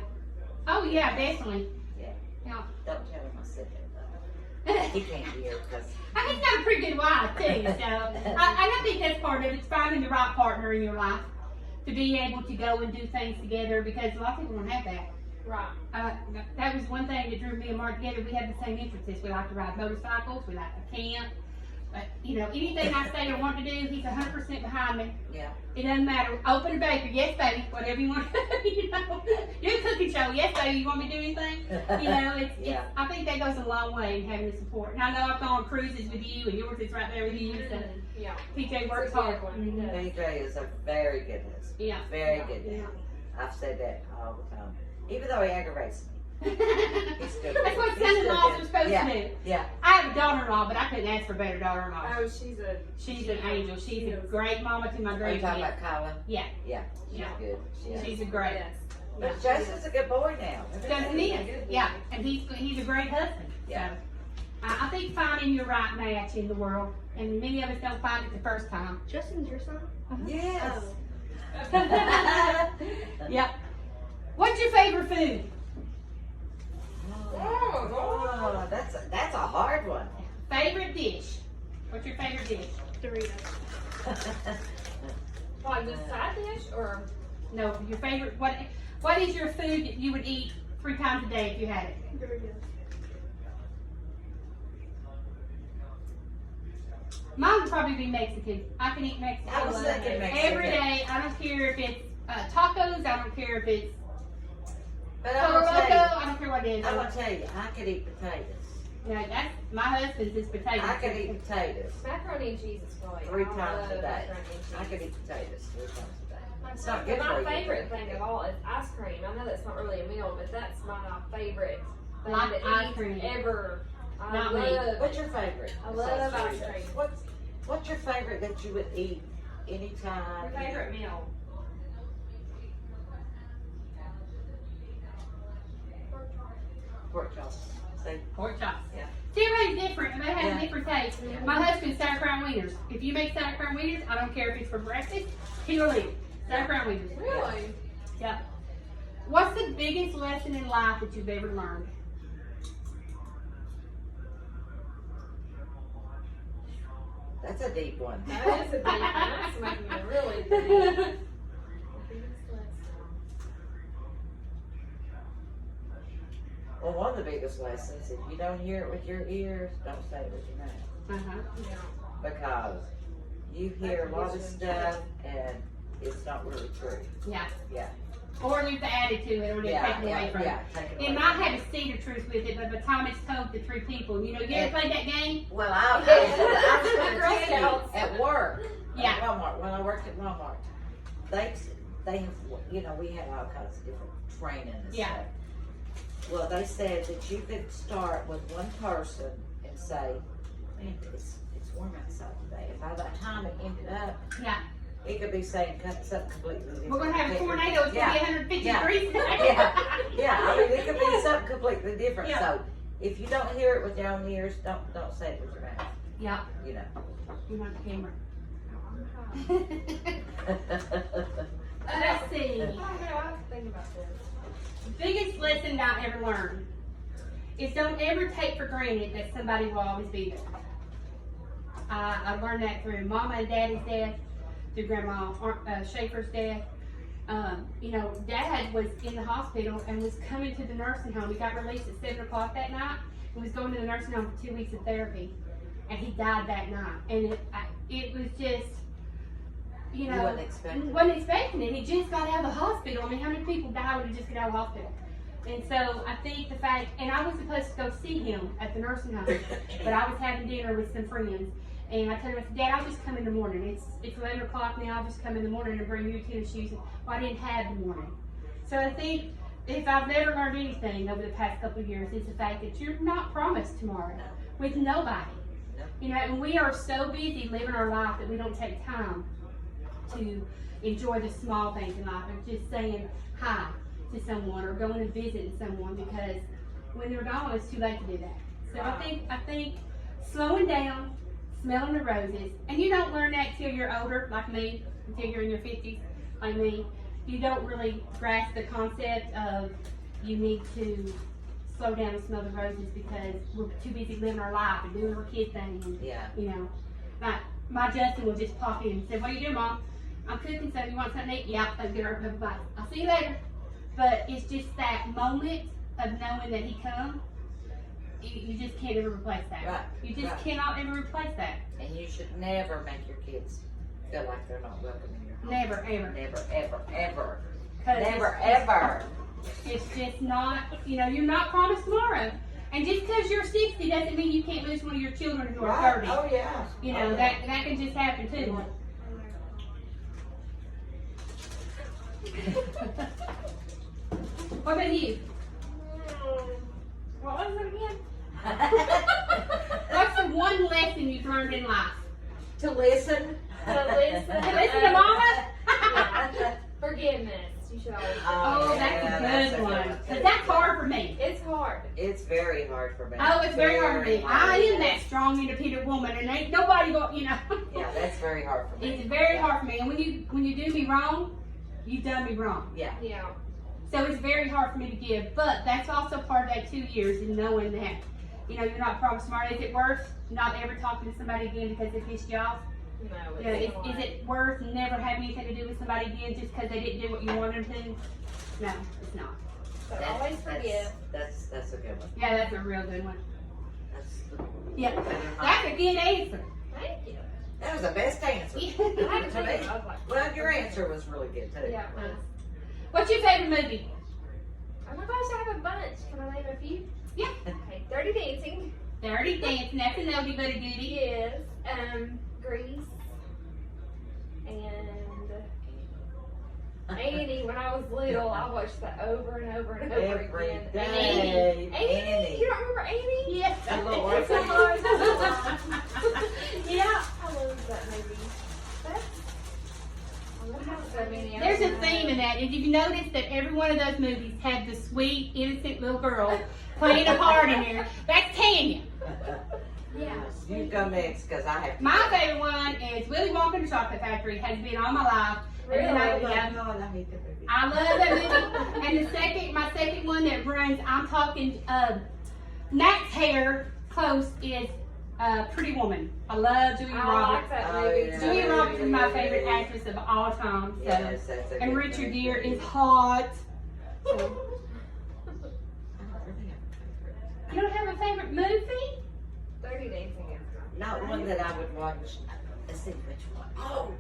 Oh, yeah, definitely. Yeah. Yeah. Don't tell him I said that though. He can't hear because I think he's got a pretty good wife, too. So, I don't think that's part of it. It's finding the right partner in your life to be able to go and do things together, because a lot of people don't have that. Right. That was one thing that drew me and Mark together. We had the same interests. We like to ride motorcycles. We like to camp. But, you know, anything I say or want to do, he's 100% behind me. yeah. It doesn't matter. Open a bakery. Yes, baby. Whatever you want. You know, do a cooking show. Yes, baby. You want me to do anything? You know, Yeah. I think that goes a long way in having the support. And I know I've gone on cruises with you, and yours is right there with you. So Yeah. PJ works It's a hard. good one. Mhm. PJ is a very good husband. Yeah. Very Yeah. good. Yeah. I've said that all the time. Even though he aggravates me. He's good. That's what He's son-in-laws good. are supposed Yeah. to do. Yeah. I have a daughter-in-law, but I couldn't ask for a better daughter-in-law. Oh, she's She's an angel. She's a great mama to my Are you great talking kids. about Kyla? Yeah. Yeah. She's Yeah. good. Yeah. She's a great. Yes. But Yeah, Jason's a good boy now. Justin is. Yeah, and he's a great husband. Yeah. So, I think finding your right match in the world, and many of us don't find it the first time. Justin's your son? Yes. Yep. What's your favorite food? Oh, that's a hard one. Favorite dish? What's your favorite dish? Doritos. Like just side dish or? No, your favorite. What is your food that you would eat 3 times a day if you had it? Doritos. Mine would probably be Mexican. I can eat Mexican I was thinking Mexican. every day. I don't care if it's tacos. I don't care if it's But I'm Toro gonna Loco. tell you, I don't care what it is. I'm gonna tell you, I could eat potatoes. You know, that's my husband's is potatoes. I could eat potatoes Macaroni and cheese is great. 3 I times love a day. macaroni and cheese. I could eat potatoes 3 times a day. It's not good for My you. favorite thing of all is ice cream. I know that's not really a meal, but that's my favorite thing Like to ice eat cream. ever. I Not me. love What's it. your favorite? I love besides ice Doritos? cream. What's your favorite that you would eat anytime? Your favorite meal? Pork chops. See? Pork chops. Yeah. See, everybody's different, and they have Yeah. a different taste. Yeah. My husband's sour cream wieners. If you make sour cream wieners, I don't care if it's for breakfast, he will eat it. Sour cream wieners. Really? Yep. What's the biggest lesson in life that you've ever learned? That's a deep one. That is a deep one. That's making me really think. Well, one of the biggest lessons, if you don't hear it with your ears, don't say it with your mouth. Uh-huh. Yeah. Because you hear a lot of stuff and it's not really true. Yeah. Yeah. Or you've added to it, or they've taken away from yeah, it. take it It away might from have a seed of truth with it, but by the time it's told to 3 people, you know, you ever Yeah. played that game? Well, I was going to Girl tell you, Scouts. at work, Yeah. at Walmart, when I worked at Walmart, they have, you know, we had all kinds of different training and Yeah. stuff. Well, they said that you could start with one person and say, man, it's warm outside today. And by the time it ended up, Yeah. it could be saying something completely different. We're going to have a tornado. It's Yeah. going to be 150 Yeah. degrees today. Yeah, I mean, it could be something completely different. Yeah. So if you don't hear it with your own ears, don't say it with your mouth. Yeah. You know. You want the camera. Let's see. I don't know. I have to think about this. Biggest lesson I ever learned is don't ever take for granted that somebody will always be there. I learned that through Mama and Daddy's death, through Grandma Schaefer's death. You know, Dad was in the hospital and was coming to the nursing home. He got released at 7 o'clock that night and was going to the nursing home for 2 weeks of therapy. And he died that night. And it was just, you know, wasn't expecting it. wasn't expecting it. He just got out of the hospital. I mean, how many people die when you just get out of the hospital? And so I think the fact, and I was supposed to go see him at the nursing home, but I was having dinner with some friends. And I told him, I said, Dad, I'll just come in the morning. It's 11 o'clock now. I'll just come in the morning and bring you tennis shoes. Well, I didn't have the morning. So I think if I've never learned anything over the past couple of years, it's the fact that you're not promised tomorrow with nobody. No. You know, and we are so busy living our life that we don't take time to enjoy the small things in life, and just saying hi to someone or going and visiting someone, because when they're gone, it's too late to do that. So I think slowing down, smelling the roses, and you don't learn that till you're older, like me, until you're in your 50s, like me. You don't really grasp the concept of you need to slow down and smell the roses because we're too busy living our life and doing our kid thing. And, Yeah. you know, my Justin will just pop in and say, "What are you doing, Mom?" "I'm cooking something. You want something to eat?" "Yeah, let's get our cup of bite. I'll see you later." But it's just that moment of knowing that he comes. You just can't ever replace that. Right. You just Right. cannot ever replace that. And you should never make your kids feel like they're not welcome in your home. Never, ever. Never, ever, ever. 'Cause Never, ever. It's just not, you're not promised tomorrow. And just because you're 60 doesn't mean you can't lose one of your children who are 30. Oh, yeah. That can just happen too. What about you? What was it again? What's the one lesson you've learned in life? To listen. To listen. To listen to Mama? Yeah. Forgiveness. You should always. Oh, that's a good one. Because that's hard for me. It's hard. It's very hard for me. Oh, it's very hard for me. I am hard. that strong, independent woman, and ain't nobody go, Yeah, that's very hard for me. It's very hard for me. And when you do me wrong, you've done me wrong. Yeah. Yeah. So it's very hard for me to give. But that's also part of that 2 years in knowing that, you're not promised tomorrow. Is it worth not ever talking to somebody again because they pissed you off? No, Is it worth never having anything to do with somebody again just because they didn't do what you wanted them to? No, it's not. So always forgive. That's a good one. Yeah, that's a real good one. That's, Yeah, that's a good answer. Thank you. that was the best answer. I had to To think. me. I was like, Well, your answer was really good too. Yeah. What's your favorite movie? Oh my gosh, I have a bunch. Can I name a few? Yeah. Okay, Dirty Dancing. Dirty Dancing. That's an oldie but a goodie. Yes. Grease. And Annie. When I was little, I watched that over and over and over Every again. day. Annie. You don't remember Annie? Yes. That little It's orphan. a lot. Yeah. I love that movie. I have so many. There's a theme in that. If you notice that every one of those movies had the sweet, innocent little girl playing a part in there, that's Tanya. Yeah. You go next, because I have to. My favorite one is Willy Wonka and the Chocolate Factory. Has been all my life. Really? And I love that movie. And my second one that runs, I'm talking Nat's hair close is Pretty Woman. I love Julia I Roberts. like that Oh, movie. yeah. Julia Roberts is my favorite actress of all time. So. Yes, that's a And good Richard movie. Gere is hot. I don't really have a favorite. You don't have a favorite movie? Dirty Dancing is Not one that I would watch. Let's see which one. Oh.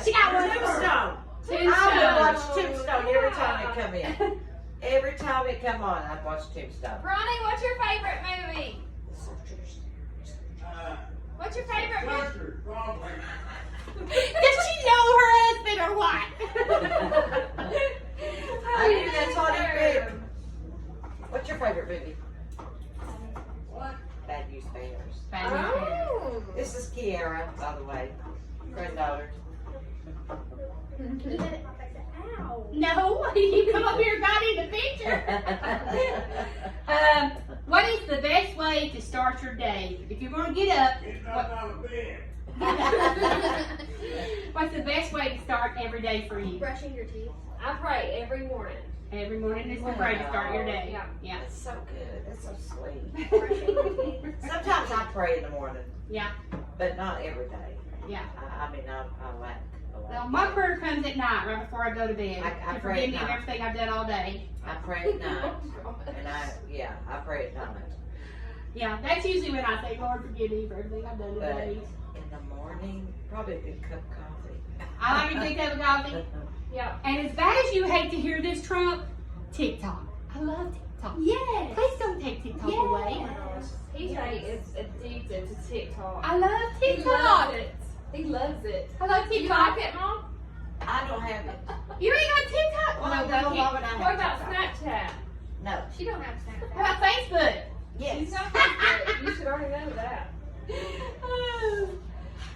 She got one. Tombstone. Tombstone. I would watch Tombstone every time it come in. Every time it come on, I'd watch Tombstone. Ronnie, what's your favorite movie? What's your favorite movie? Does she know her husband or what? I knew that's what he picked. What's your favorite movie? Bad News Bears. Oh. This is Kiara, by the way, granddaughter. Ow. No, you come up here and got in the picture. What is the best way to start your day? If you're going to get up, what's the best way to start every day for you? Brushing your teeth. I pray every morning. Every morning is the way to start your day. Yeah. Yeah. That's so good. That's so sweet. Brushing your teeth. Sometimes I pray in the morning, Yeah. but not every day. Yeah. I mean, I lack a lot. Well, my prayer comes at night, right before I go to bed. I to pray forgive me at of night. everything I've done all day. I pray at night, and I pray at night. Yeah, that's usually when I say, Lord, forgive me for everything I've done But today. in the morning, probably a good cup of coffee. I like a good cup of coffee. Yeah. And as bad as you hate to hear this, Trump, TikTok. I love TikTok. Yes. Please don't take TikTok away. TJ is addicted to TikTok. I love He TikTok. loves it. He loves it. I love Do you TikTok. like it, Mom? I don't have it. You ain't on TikTok? Well, Well, no, okay. why would I have What about TikTok? Snapchat? No. She don't have Snapchat. How about Facebook? Yes. She's not Facebook. You should already know that.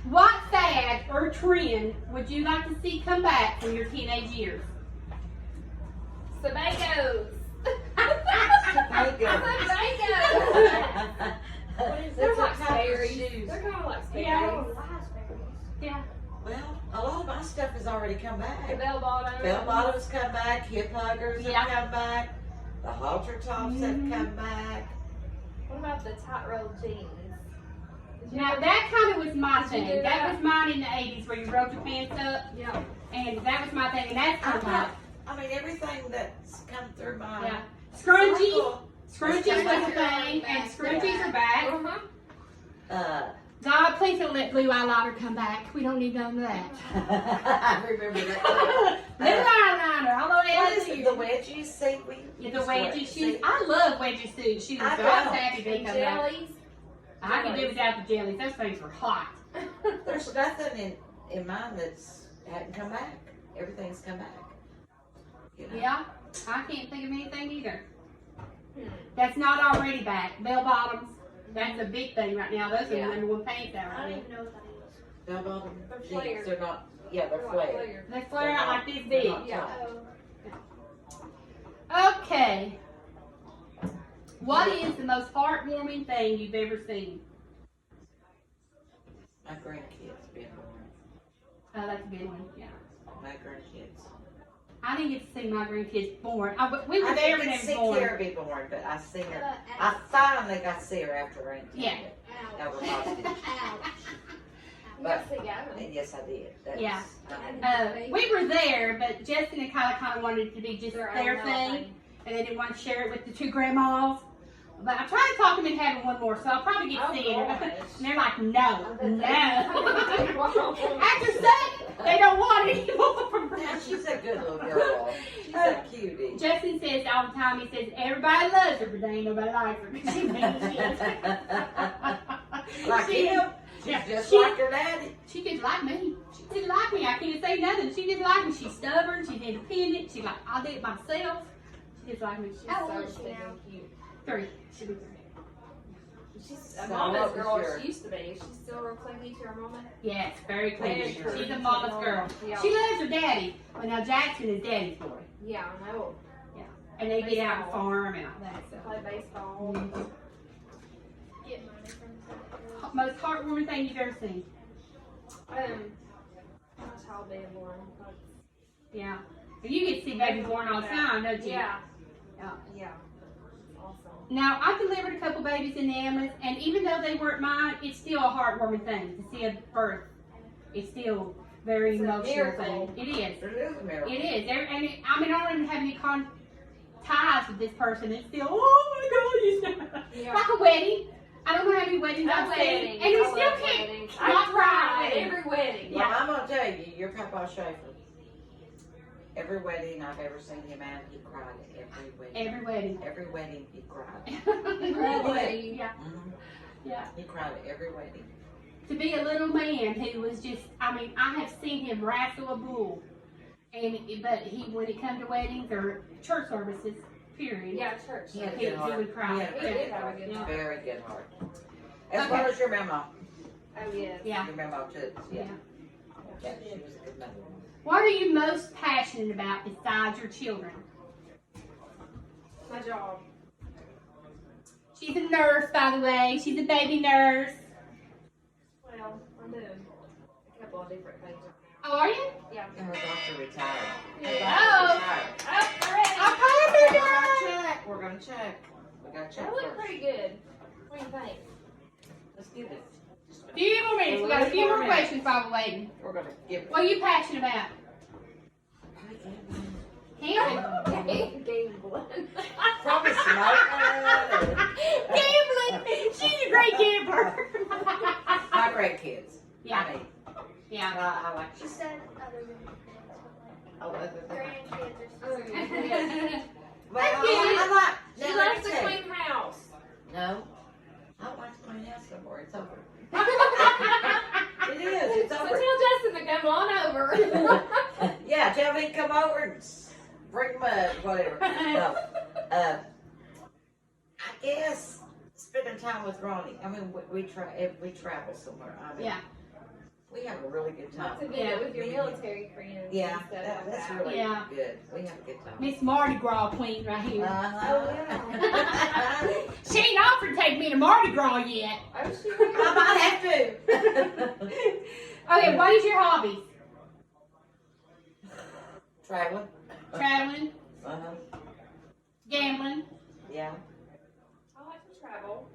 What fad or trend would you like to see come back from your teenage years? Sebagos. They're They're like like Sperry's. shoes. They're kind of like Sperry's. Yeah. Yeah. Well, a lot of my stuff has already come The back. bell bottoms. Bell bottoms come back, hip huggers Yeah. have come back, the halter tops have come back. What about the tightrope jeans? Did you Now ever- that kind of was my Did you thing. do That that? was mine in the 80s where you rolled your pants up, Yeah. and that was my thing, and that's I'm come not, back. I mean, everything that's come through my Yeah. Scrunchies. circle, Scrunchies was a thing, and scrunchies are back. Uh-huh. God, please don't let blue eyeliner come back. We don't need none of that. I remember that. Blue eyeliner, although it What is is it, here. the wedgies? See, we Yeah, the used to wedgie wear- shoes. see, I love wedgie shoes. I So I was don't. happy they And come back. jellies. I can do without the jellies. Those things were hot. There's nothing in mine that's hadn't come back. Everything's come back. You know? Yeah, I can't think of anything either. Hmm. That's not already back. Bell bottoms. That's a big thing right now. Those are Yeah. the number one pants out I right don't now. even know what that is. Bell bottom They're jeans, flared. they're not, yeah, they're They're like flared. flared. They flare out like this They're big. not Yeah. tight. Okay. What is the most heartwarming thing you've ever seen? My grandkids been born. Oh, that's a good one. Yeah. My grandkids. I didn't get to see my grandkids born. We were I there when didn't they see were born. Kara be born, but I seen her. I Ouch. finally got to see her after I Yeah. That was hostage. Ouch. You got to see Gavin. And yes, I did. That's, Yeah. I mean, We were there, but Justin and Kyla kind of wanted it to be just Their their own thing, thing. and they didn't want to share it with the two grandmas. But I tried to talk them into having one more, so I'll probably get to Oh, see it. gosh. And they're like, no, no. Wow. After sex, they don't want it anymore. yeah, she's a good little girl. She's a cutie. Justin says all the time, he says, everybody loves her, but they ain't nobody likes her. 'Cause she means shit. Like She- him. She's yeah, just she- like her daddy. She just like me. She just like me. I can't say nothing. She just like me. She's stubborn. She's independent. She's like, I'll do it myself. She just like me. She's How So old is she stinking now? cute. 3. She'll be 3. She's So a mama's what was girl. your- She used to be. She's still real clingy to her mama. Yes, very clean. Sure. She's a mama's girl. Yeah. She loves her daddy. But now Jackson is daddy's boy. Yeah, I know. And they get out and farm and all that. So. Play baseball. Get money from the Most heartwarming thing you've ever seen. My child being born. Yeah. And you get to see baby born all the time, don't you? Yeah. Yeah. Yeah. Awesome. Now, I delivered a couple babies in the ambulance, and even though they weren't mine, it's still a heartwarming thing to see a birth. It's still very It's a emotional miracle. thing. It is. It is a miracle. It is. And I mean, I don't even have any ties with this person. It's still, oh my God, Yeah. like a wedding. I don't know how many weddings No I've seen, weddings. and we I still love can't weddings. not I cry cry at at a every wedding. Well, Yeah. I'm gonna tell you, your Papa Schaefer. Every wedding I've ever seen him at, he cried at every wedding. every wedding. Every wedding he cried. Really? Yeah. Mhm. Yeah. He cried at every wedding. To be a little man who was just, I mean, I have seen him wrestle a bull, but when it comes to weddings or church services, period. Yeah, church. He had a He- good he heart. would cry. He had a He very did good have a heart. good heart. Very good heart. As Okay. well as your mama. Oh, yes. Yeah. Your mama too. Yeah. Yeah. Yeah, she was a good mother. What are you most passionate about besides your children? My job. She's a nurse, by the way. She's a baby nurse. Well, I'm doing a couple of different things. Oh, are you? Yeah. And her doctor retired. Her Yeah. doctor Oh. retired. Oh, ready. I'm We're proud gonna check. We're gonna check. We gotta check That looked first. pretty good. What do you think? Let's give it. Few more minutes. We got a few more questions while we're waiting. We're gonna give it. What are you passionate about? Camping. Gambling. Probably smoking. Gambling. She's a great camper. My grandkids. Yeah. I mean, Yeah. I like She said other than all other than grandkids Oh, or yeah. Well, That's good. I like. She now, let likes me to tell you. clean the house. No, I don't like to clean house no more. It's over. It is. It's So over. tell Justin to come on over. Yeah, tell me to come over and bring mud, whatever. No, I guess spending time with Ronnie. I mean, we travel somewhere. I mean, Yeah. We have a really good time. Lots of it with your military friends. Yeah, and stuff like that's that. really Yeah. good. We have a good time. Miss Mardi Gras queen right here. Uh-huh. Oh, She ain't offered to take me to Mardi Gras yet. Oh, she I might have to. Okay, what is your hobbies? Traveling. Traveling, Uh-huh. gambling. Yeah. I like to travel.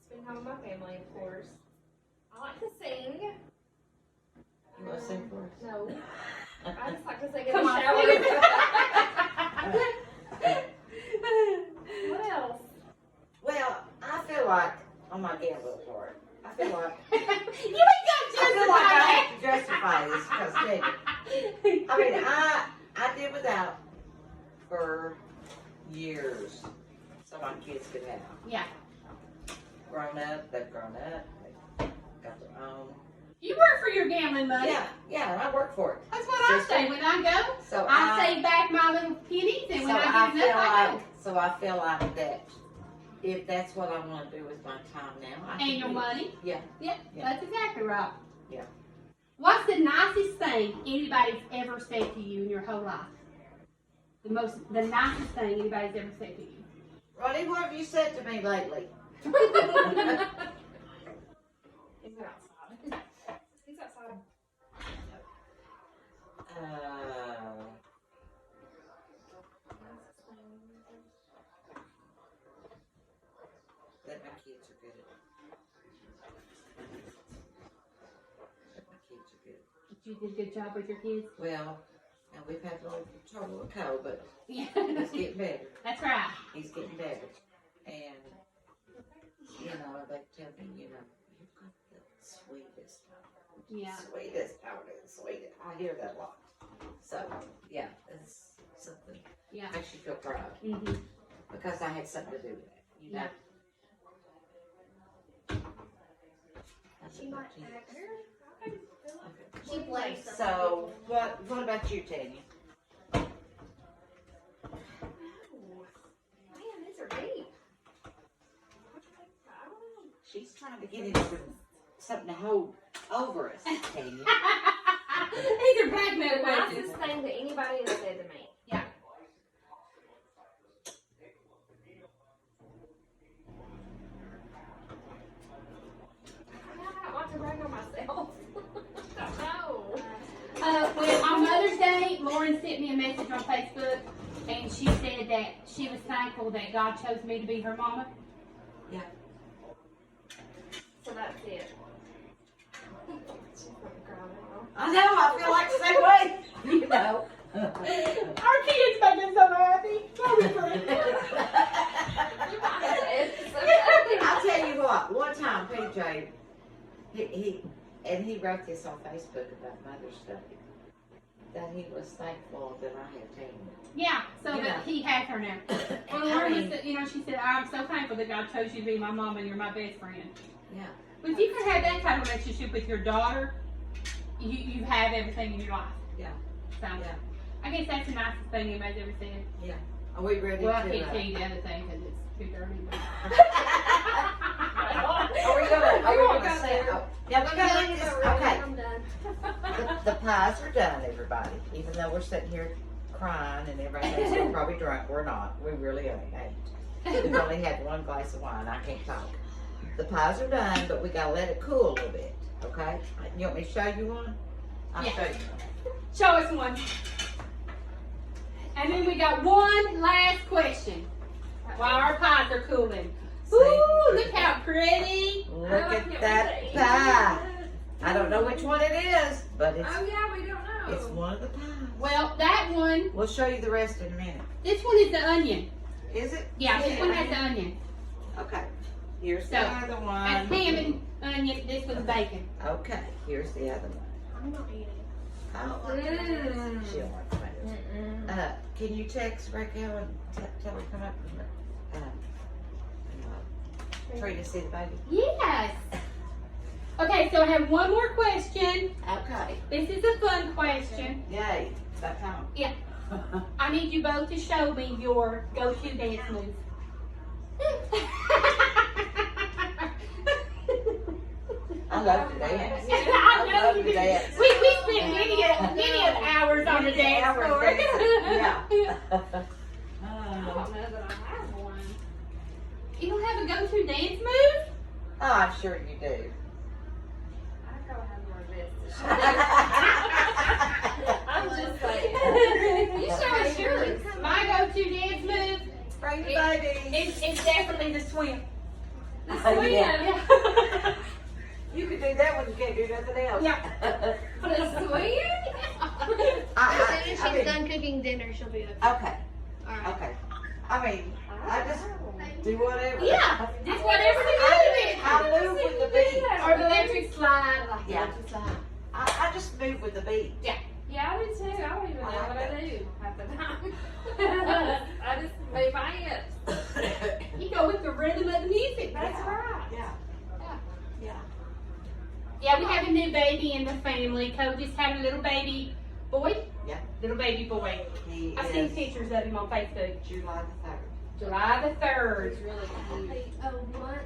Spend time with my family, of course. I like to sing. You want to sing for us? No. I just like to sing in Come the on. shower. What else? Well, I feel like on my gambling part, I feel like You ain't got I feel like I to have to justify this because I mean I did without for years, so my kids could have Yeah. grown up. They've grown up. They got their own. You work for your gambling money. Yeah, and I work for it. That's what I Sister. say when I go. So I save back my little pennies, and when I get enough, I go. So I feel like that if that's what I want to do with my time now, I And can your do it. money. Yeah. Yeah, Yeah. that's exactly right. Yeah. What's the nicest thing anybody's ever said to you in your whole life? The nicest thing anybody's ever said to you. Ronnie, what have you said to me lately? He's outside. He's outside. That my kids are good at. That my kids are good. You did a good job with your kids. Well, now we've had a little trouble with Cole, but Yeah. he's getting better. That's right. He's getting better. And, you know, they tell me, you know, you've got the sweetest, Yeah. sweetest. I hear that a lot. So, yeah, it's something Yeah. makes you feel proud Mm-hmm. because I had something to do with that, you know. Yeah. She might act her. Okay. She blames something. So, what about you, Tanya? Man, these are deep. I don't know. She's trying to get into something to hold over us, Tanya. These are blackmail The questions. nicest thing that anybody has said to me. Yeah. I don't want to brag on myself. I don't know. Well, on Mother's Day, Lauren sent me a message on Facebook, and she said that she was thankful that God chose me to be her mama. Yeah. So that's it. She's fucking crying now. I know, I feel like the same way. You know. Our kids make us so happy. I'll tell you what, one time PJ, he wrote this on Facebook about Mother's Day, that he was thankful that I had Tanya. Yeah, so You know. that he has her now. Well, I Lauren mean, was, she said, I'm so thankful that God chose you to be my mom and you're my best friend. yeah. But if you can have that type of relationship with your daughter, you have everything in your life. Yeah. So, Yeah. I guess that's the nicest thing anybody's ever said. Are we ready Well, I to? can't tell you the other thing because it's too dirty. But... Are we gonna say? Oh, yeah, we're gonna let Really, this. really, Okay. I'm done. The pies are done, everybody. Even though we're sitting here crying and everybody thinks we're probably drunk, we're not. We really ain't. We've only had one glass of wine. I can't talk. The pies are done, but we gotta let it cool a little bit. Okay? You want me to show you one? I'll Yeah. show you one. Show us one. And then we got one last question while our pies are cooling. Ooh, look how pretty. Look at that pie. I don't know which one it is, but it's Oh yeah, we don't know. it's one of the pies. Well, that one, We'll show you the rest in a minute. this one is the onion. Is it? Yeah, this one has the onion. Okay. Here's So, the other one. That's ham and onion. This one's bacon. Okay, here's the other one. I'm not eating. Oh, Mm. she don't like tomatoes. Can you text Raquel and tell her to come up and treat us to the baby? Yes. Okay, so I have one more question. Okay. This is a fun question. Yay. It's that time. Yeah. I need you both to show me your go-to dance move. I love to dance. I know love you to do. dance. We spend many of hours on the dance Hours floor. dancing, yeah. I don't know that I have one. You don't have a go-to dance move? Oh, I'm sure you do. I gotta have more of this. I'm just saying. You show us yours. My go-to dance move Bring the baby. is definitely the swim. Oh, yeah. Yeah. You can do that when you can't do nothing else. Yeah. The swing? As soon as she's I mean, done cooking dinner, she'll be okay. okay, Alright. okay. I mean, I just do whatever. Yeah, just whatever the move is. I move with the beat. Or the electric slide. Like Yeah. electric slide. I just move with the beat. Yeah, I do too. I don't even know what I do half the time. I just move my hips. You go with the rhythm of the music. That's right. Yeah. Yeah. Yeah, we have a new baby in the family. Cole just had a little baby boy. Yeah. Little baby boy. He I've seen is pictures of him on Facebook. July the 3rd. July the 3rd. He's really cute. Hey, oh, what?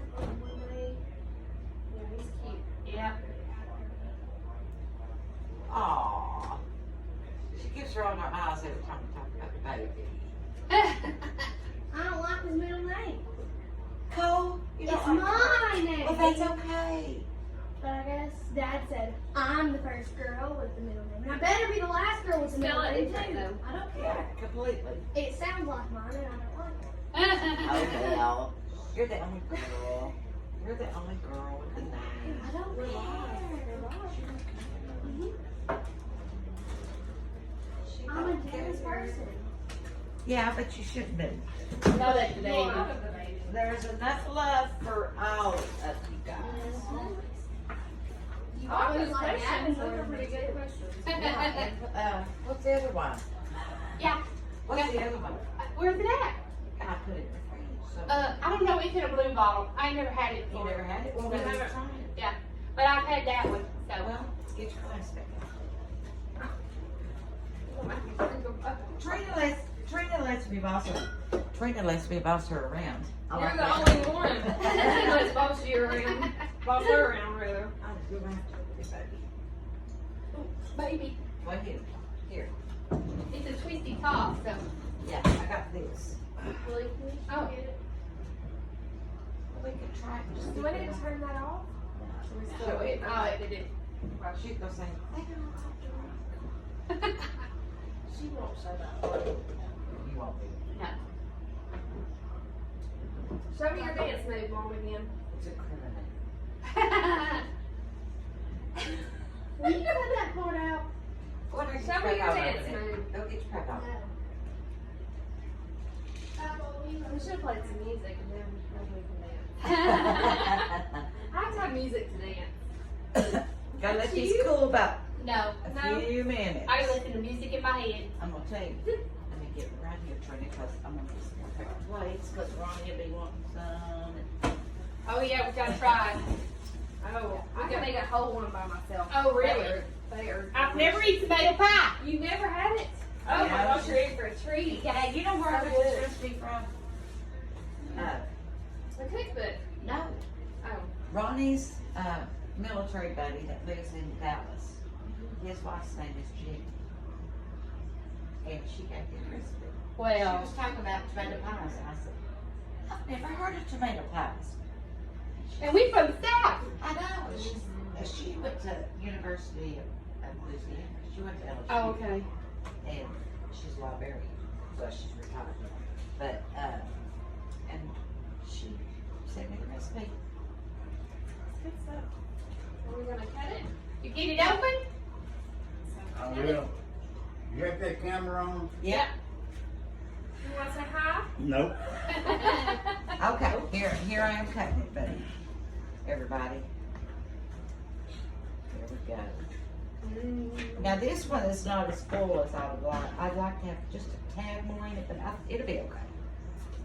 Yeah, he's cute. Yeah. Aww. She keeps rolling her eyes every time we talk about the baby. I don't like his middle name. Cole, you It's don't like my Cole? name. Well, that's okay. But I guess Dad said I'm the first girl with the middle name. And I better be the last girl with the middle Spell it name different, too. though. I don't Yeah, care. completely. It sounds like mine and I don't like it. Oh, well. You're the only girl. You're the only girl with the name. I don't care. I'm a jealous person. Yeah, but you shouldn't be. No, that's the No, baby. I have the baby. There's enough love for all of you guys. You Oh, always those like questions. having Those are her. pretty good questions. Yeah, and, what's the other one? Yeah. What's the other one? Where's it at? I put it in the fridge. So I don't know. It's in a blue bottle. I ain't never had it you before. never had it? Well, No. we never tried it. Yeah. But I've had that one. So. Well, get your glass back out. Trina lets me boss her. Trina lets me boss her around. I You're like the that. only one. Let's boss you around. Boss her around, rather. I'm gonna have to put this baby. Baby. Well, here. It's a twisty top, so. Yeah, I got this. Really? Oh. We can try it. and just Do I stick need it to on. turn that off? Show it. Oh, it did. Well, she's gonna say, they don't have to. She won't show that. You won't be. No. Show me your dance move, Mom, again. It's incriminating. Will you cut that part out? What are you Show me your prep dance on over there? move. Go get your prep on. We should have played some music and then we can dance. I have to have music to dance. Gotta let these cool about No. a few minutes. I listen to music in my head. I'm gonna tell you. Let me get right here, Trina, because I'm gonna get some more paper plates, because Ronnie will be wanting some. Oh yeah, we gotta try. Oh, I can make a whole one by myself. Oh really? They are I've never eaten tomato pie. You never had it? Oh my Yeah. gosh, you're in for a treat. Yeah, you know where I So got this good. recipe from? The cookbook. No. Oh. Ronnie's military buddy that lives in Dallas. His wife's name is Jenny. And she gave me the recipe. She Well, was talking about tomato pies, and I said, I've never heard of tomato pies. and we from the South. I know. She went to University of Louisiana. She went to LSU. Oh, okay. And she's a librarian. Well, she's retired now. But, and she sent me the recipe. Good stuff. Are we gonna cut it? You get it open? I will. You got that camera on? Yeah. You wanna say hi? Nope. Okay, here I am cutting it, buddy. Everybody. Here we go. Now this one is not as full as I would like. I'd like to have just a tad more in it, but it'll be okay.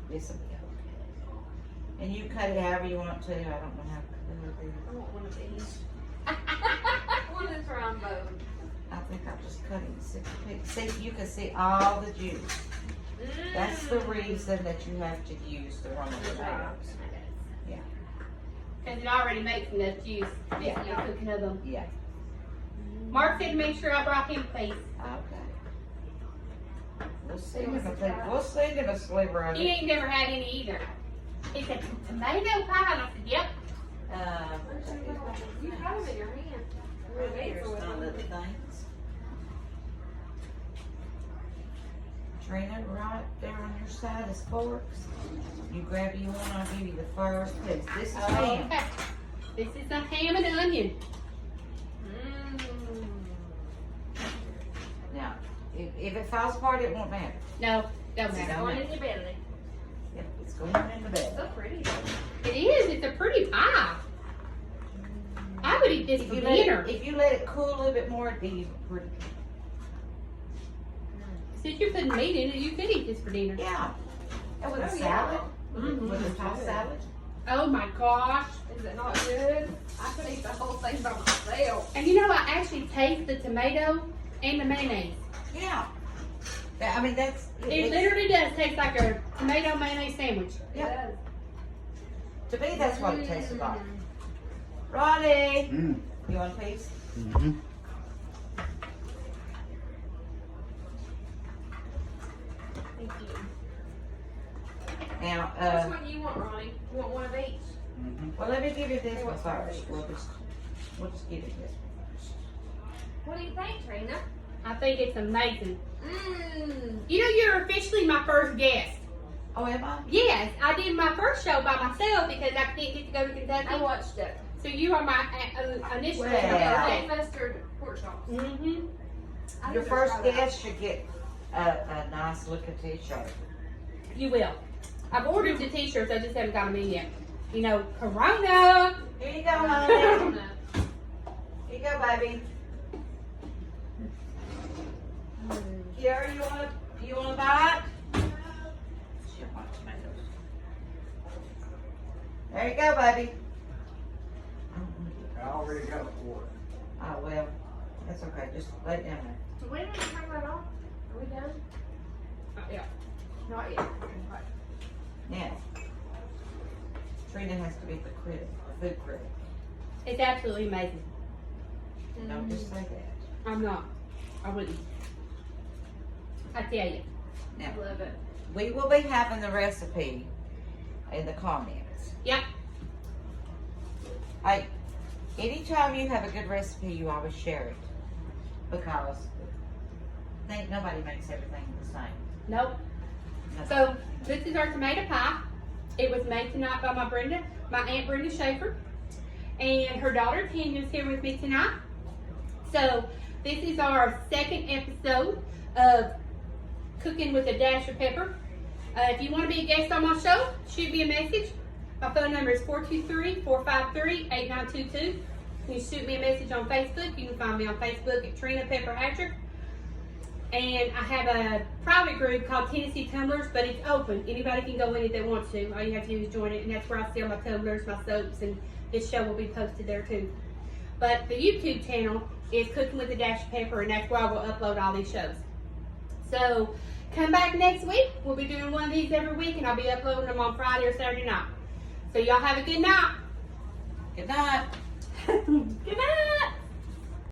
This will be okay. And you cut it however you want to. I don't know how to do it. I want one of these. One that's trombone. I think I'll just cut it in 6 pieces. See, you can see all the juice. That's the reason that you have to use the raw tomatoes. Yeah. Cause because it already makes enough juice. Yeah. Just the cooking of them. Yeah. Mark said to make sure I brought him a piece. Okay. We'll send him a sliver of He it. ain't never had any either. He said, tomato pie, and I said, yep. You have them in your hand. Here's my little things. Trina, right there on your side is forks. You grab you one, I'll give you the first piece. This is ham. Okay. This is the ham and onion. Now, if it falls apart, it won't matter. No, don't See, matter. don't Going in your belly. Yep, it's going in the bed. So pretty. It is. It's a pretty pie. I would eat this for dinner. If you let it cool a little bit more, it'd be pretty. Since you're putting meat in it, you could eat this for dinner. Yeah. And with a Oh, yeah. salad, Mhm. with a tossed salad. Oh my gosh. Is it not good? I could eat the whole thing by myself. And you know, I actually taste the tomato and the mayonnaise. Yeah. I mean, that's. It literally does taste like a tomato mayonnaise sandwich. Yeah. To me, that's what it tastes like. Ronnie, Mm. you want a piece? Mm-hmm. Thank you. Now, Which one do you want, Ronnie? You want one of each? Mm-hmm. well, let me give you this one first. We'll just give you this one first. What do you think, Trina? I think it's amazing. Mmm. You know, you're officially my first guest. Oh, am I? Yes, I did my first show by myself because I didn't get to go to Kentucky. I watched it. So you are my initial Well. guest. Mustard pork chops. Mm-hmm. I Your need to first try that. guest should get a nice looking t-shirt. You will. I've ordered the t-shirts. I just haven't got them in yet. You know, Corona. Here you go, I honey. don't know. Here you go, baby. Kiara, you want a bite? She don't want tomatoes. There you go, baby. I already got a fork. Oh, well, that's okay. Just lay it down there. So when did we turn that off? Are we done? Yeah. Not yet. Okay. Now, Trina has to be the critic, the food critic. It's absolutely amazing. Don't just say that. I'm not. I wouldn't. I tell you. Now, Love it. we will be having the recipe in the comments. Yep. Hey, anytime you have a good recipe, you always share it. Because I think nobody makes everything the same. Nope. So this is our tomato pie. It was made tonight by my Aunt Brenda Schaefer, and her daughter Tanya's here with me tonight. So this is our second episode of Cooking with a Dash of Pepper. If you want to be a guest on my show, shoot me a message. My phone number is 423-453-8922. You can shoot me a message on Facebook. You can find me on Facebook at Trina Pepper Hatcher. And I have a private group called Tennessee Tumblers, but it's open. Anybody can go in if they want to. All you have to do is join it, and that's where I sell my tumblers, my soaps, and this show will be posted there too. But the YouTube channel is Cooking with a Dash of Pepper, and that's where I will upload all these shows. So come back next week. We'll be doing one of these every week, and I'll be uploading them on Friday or Saturday night. So y'all have a good night. Good night. Good night.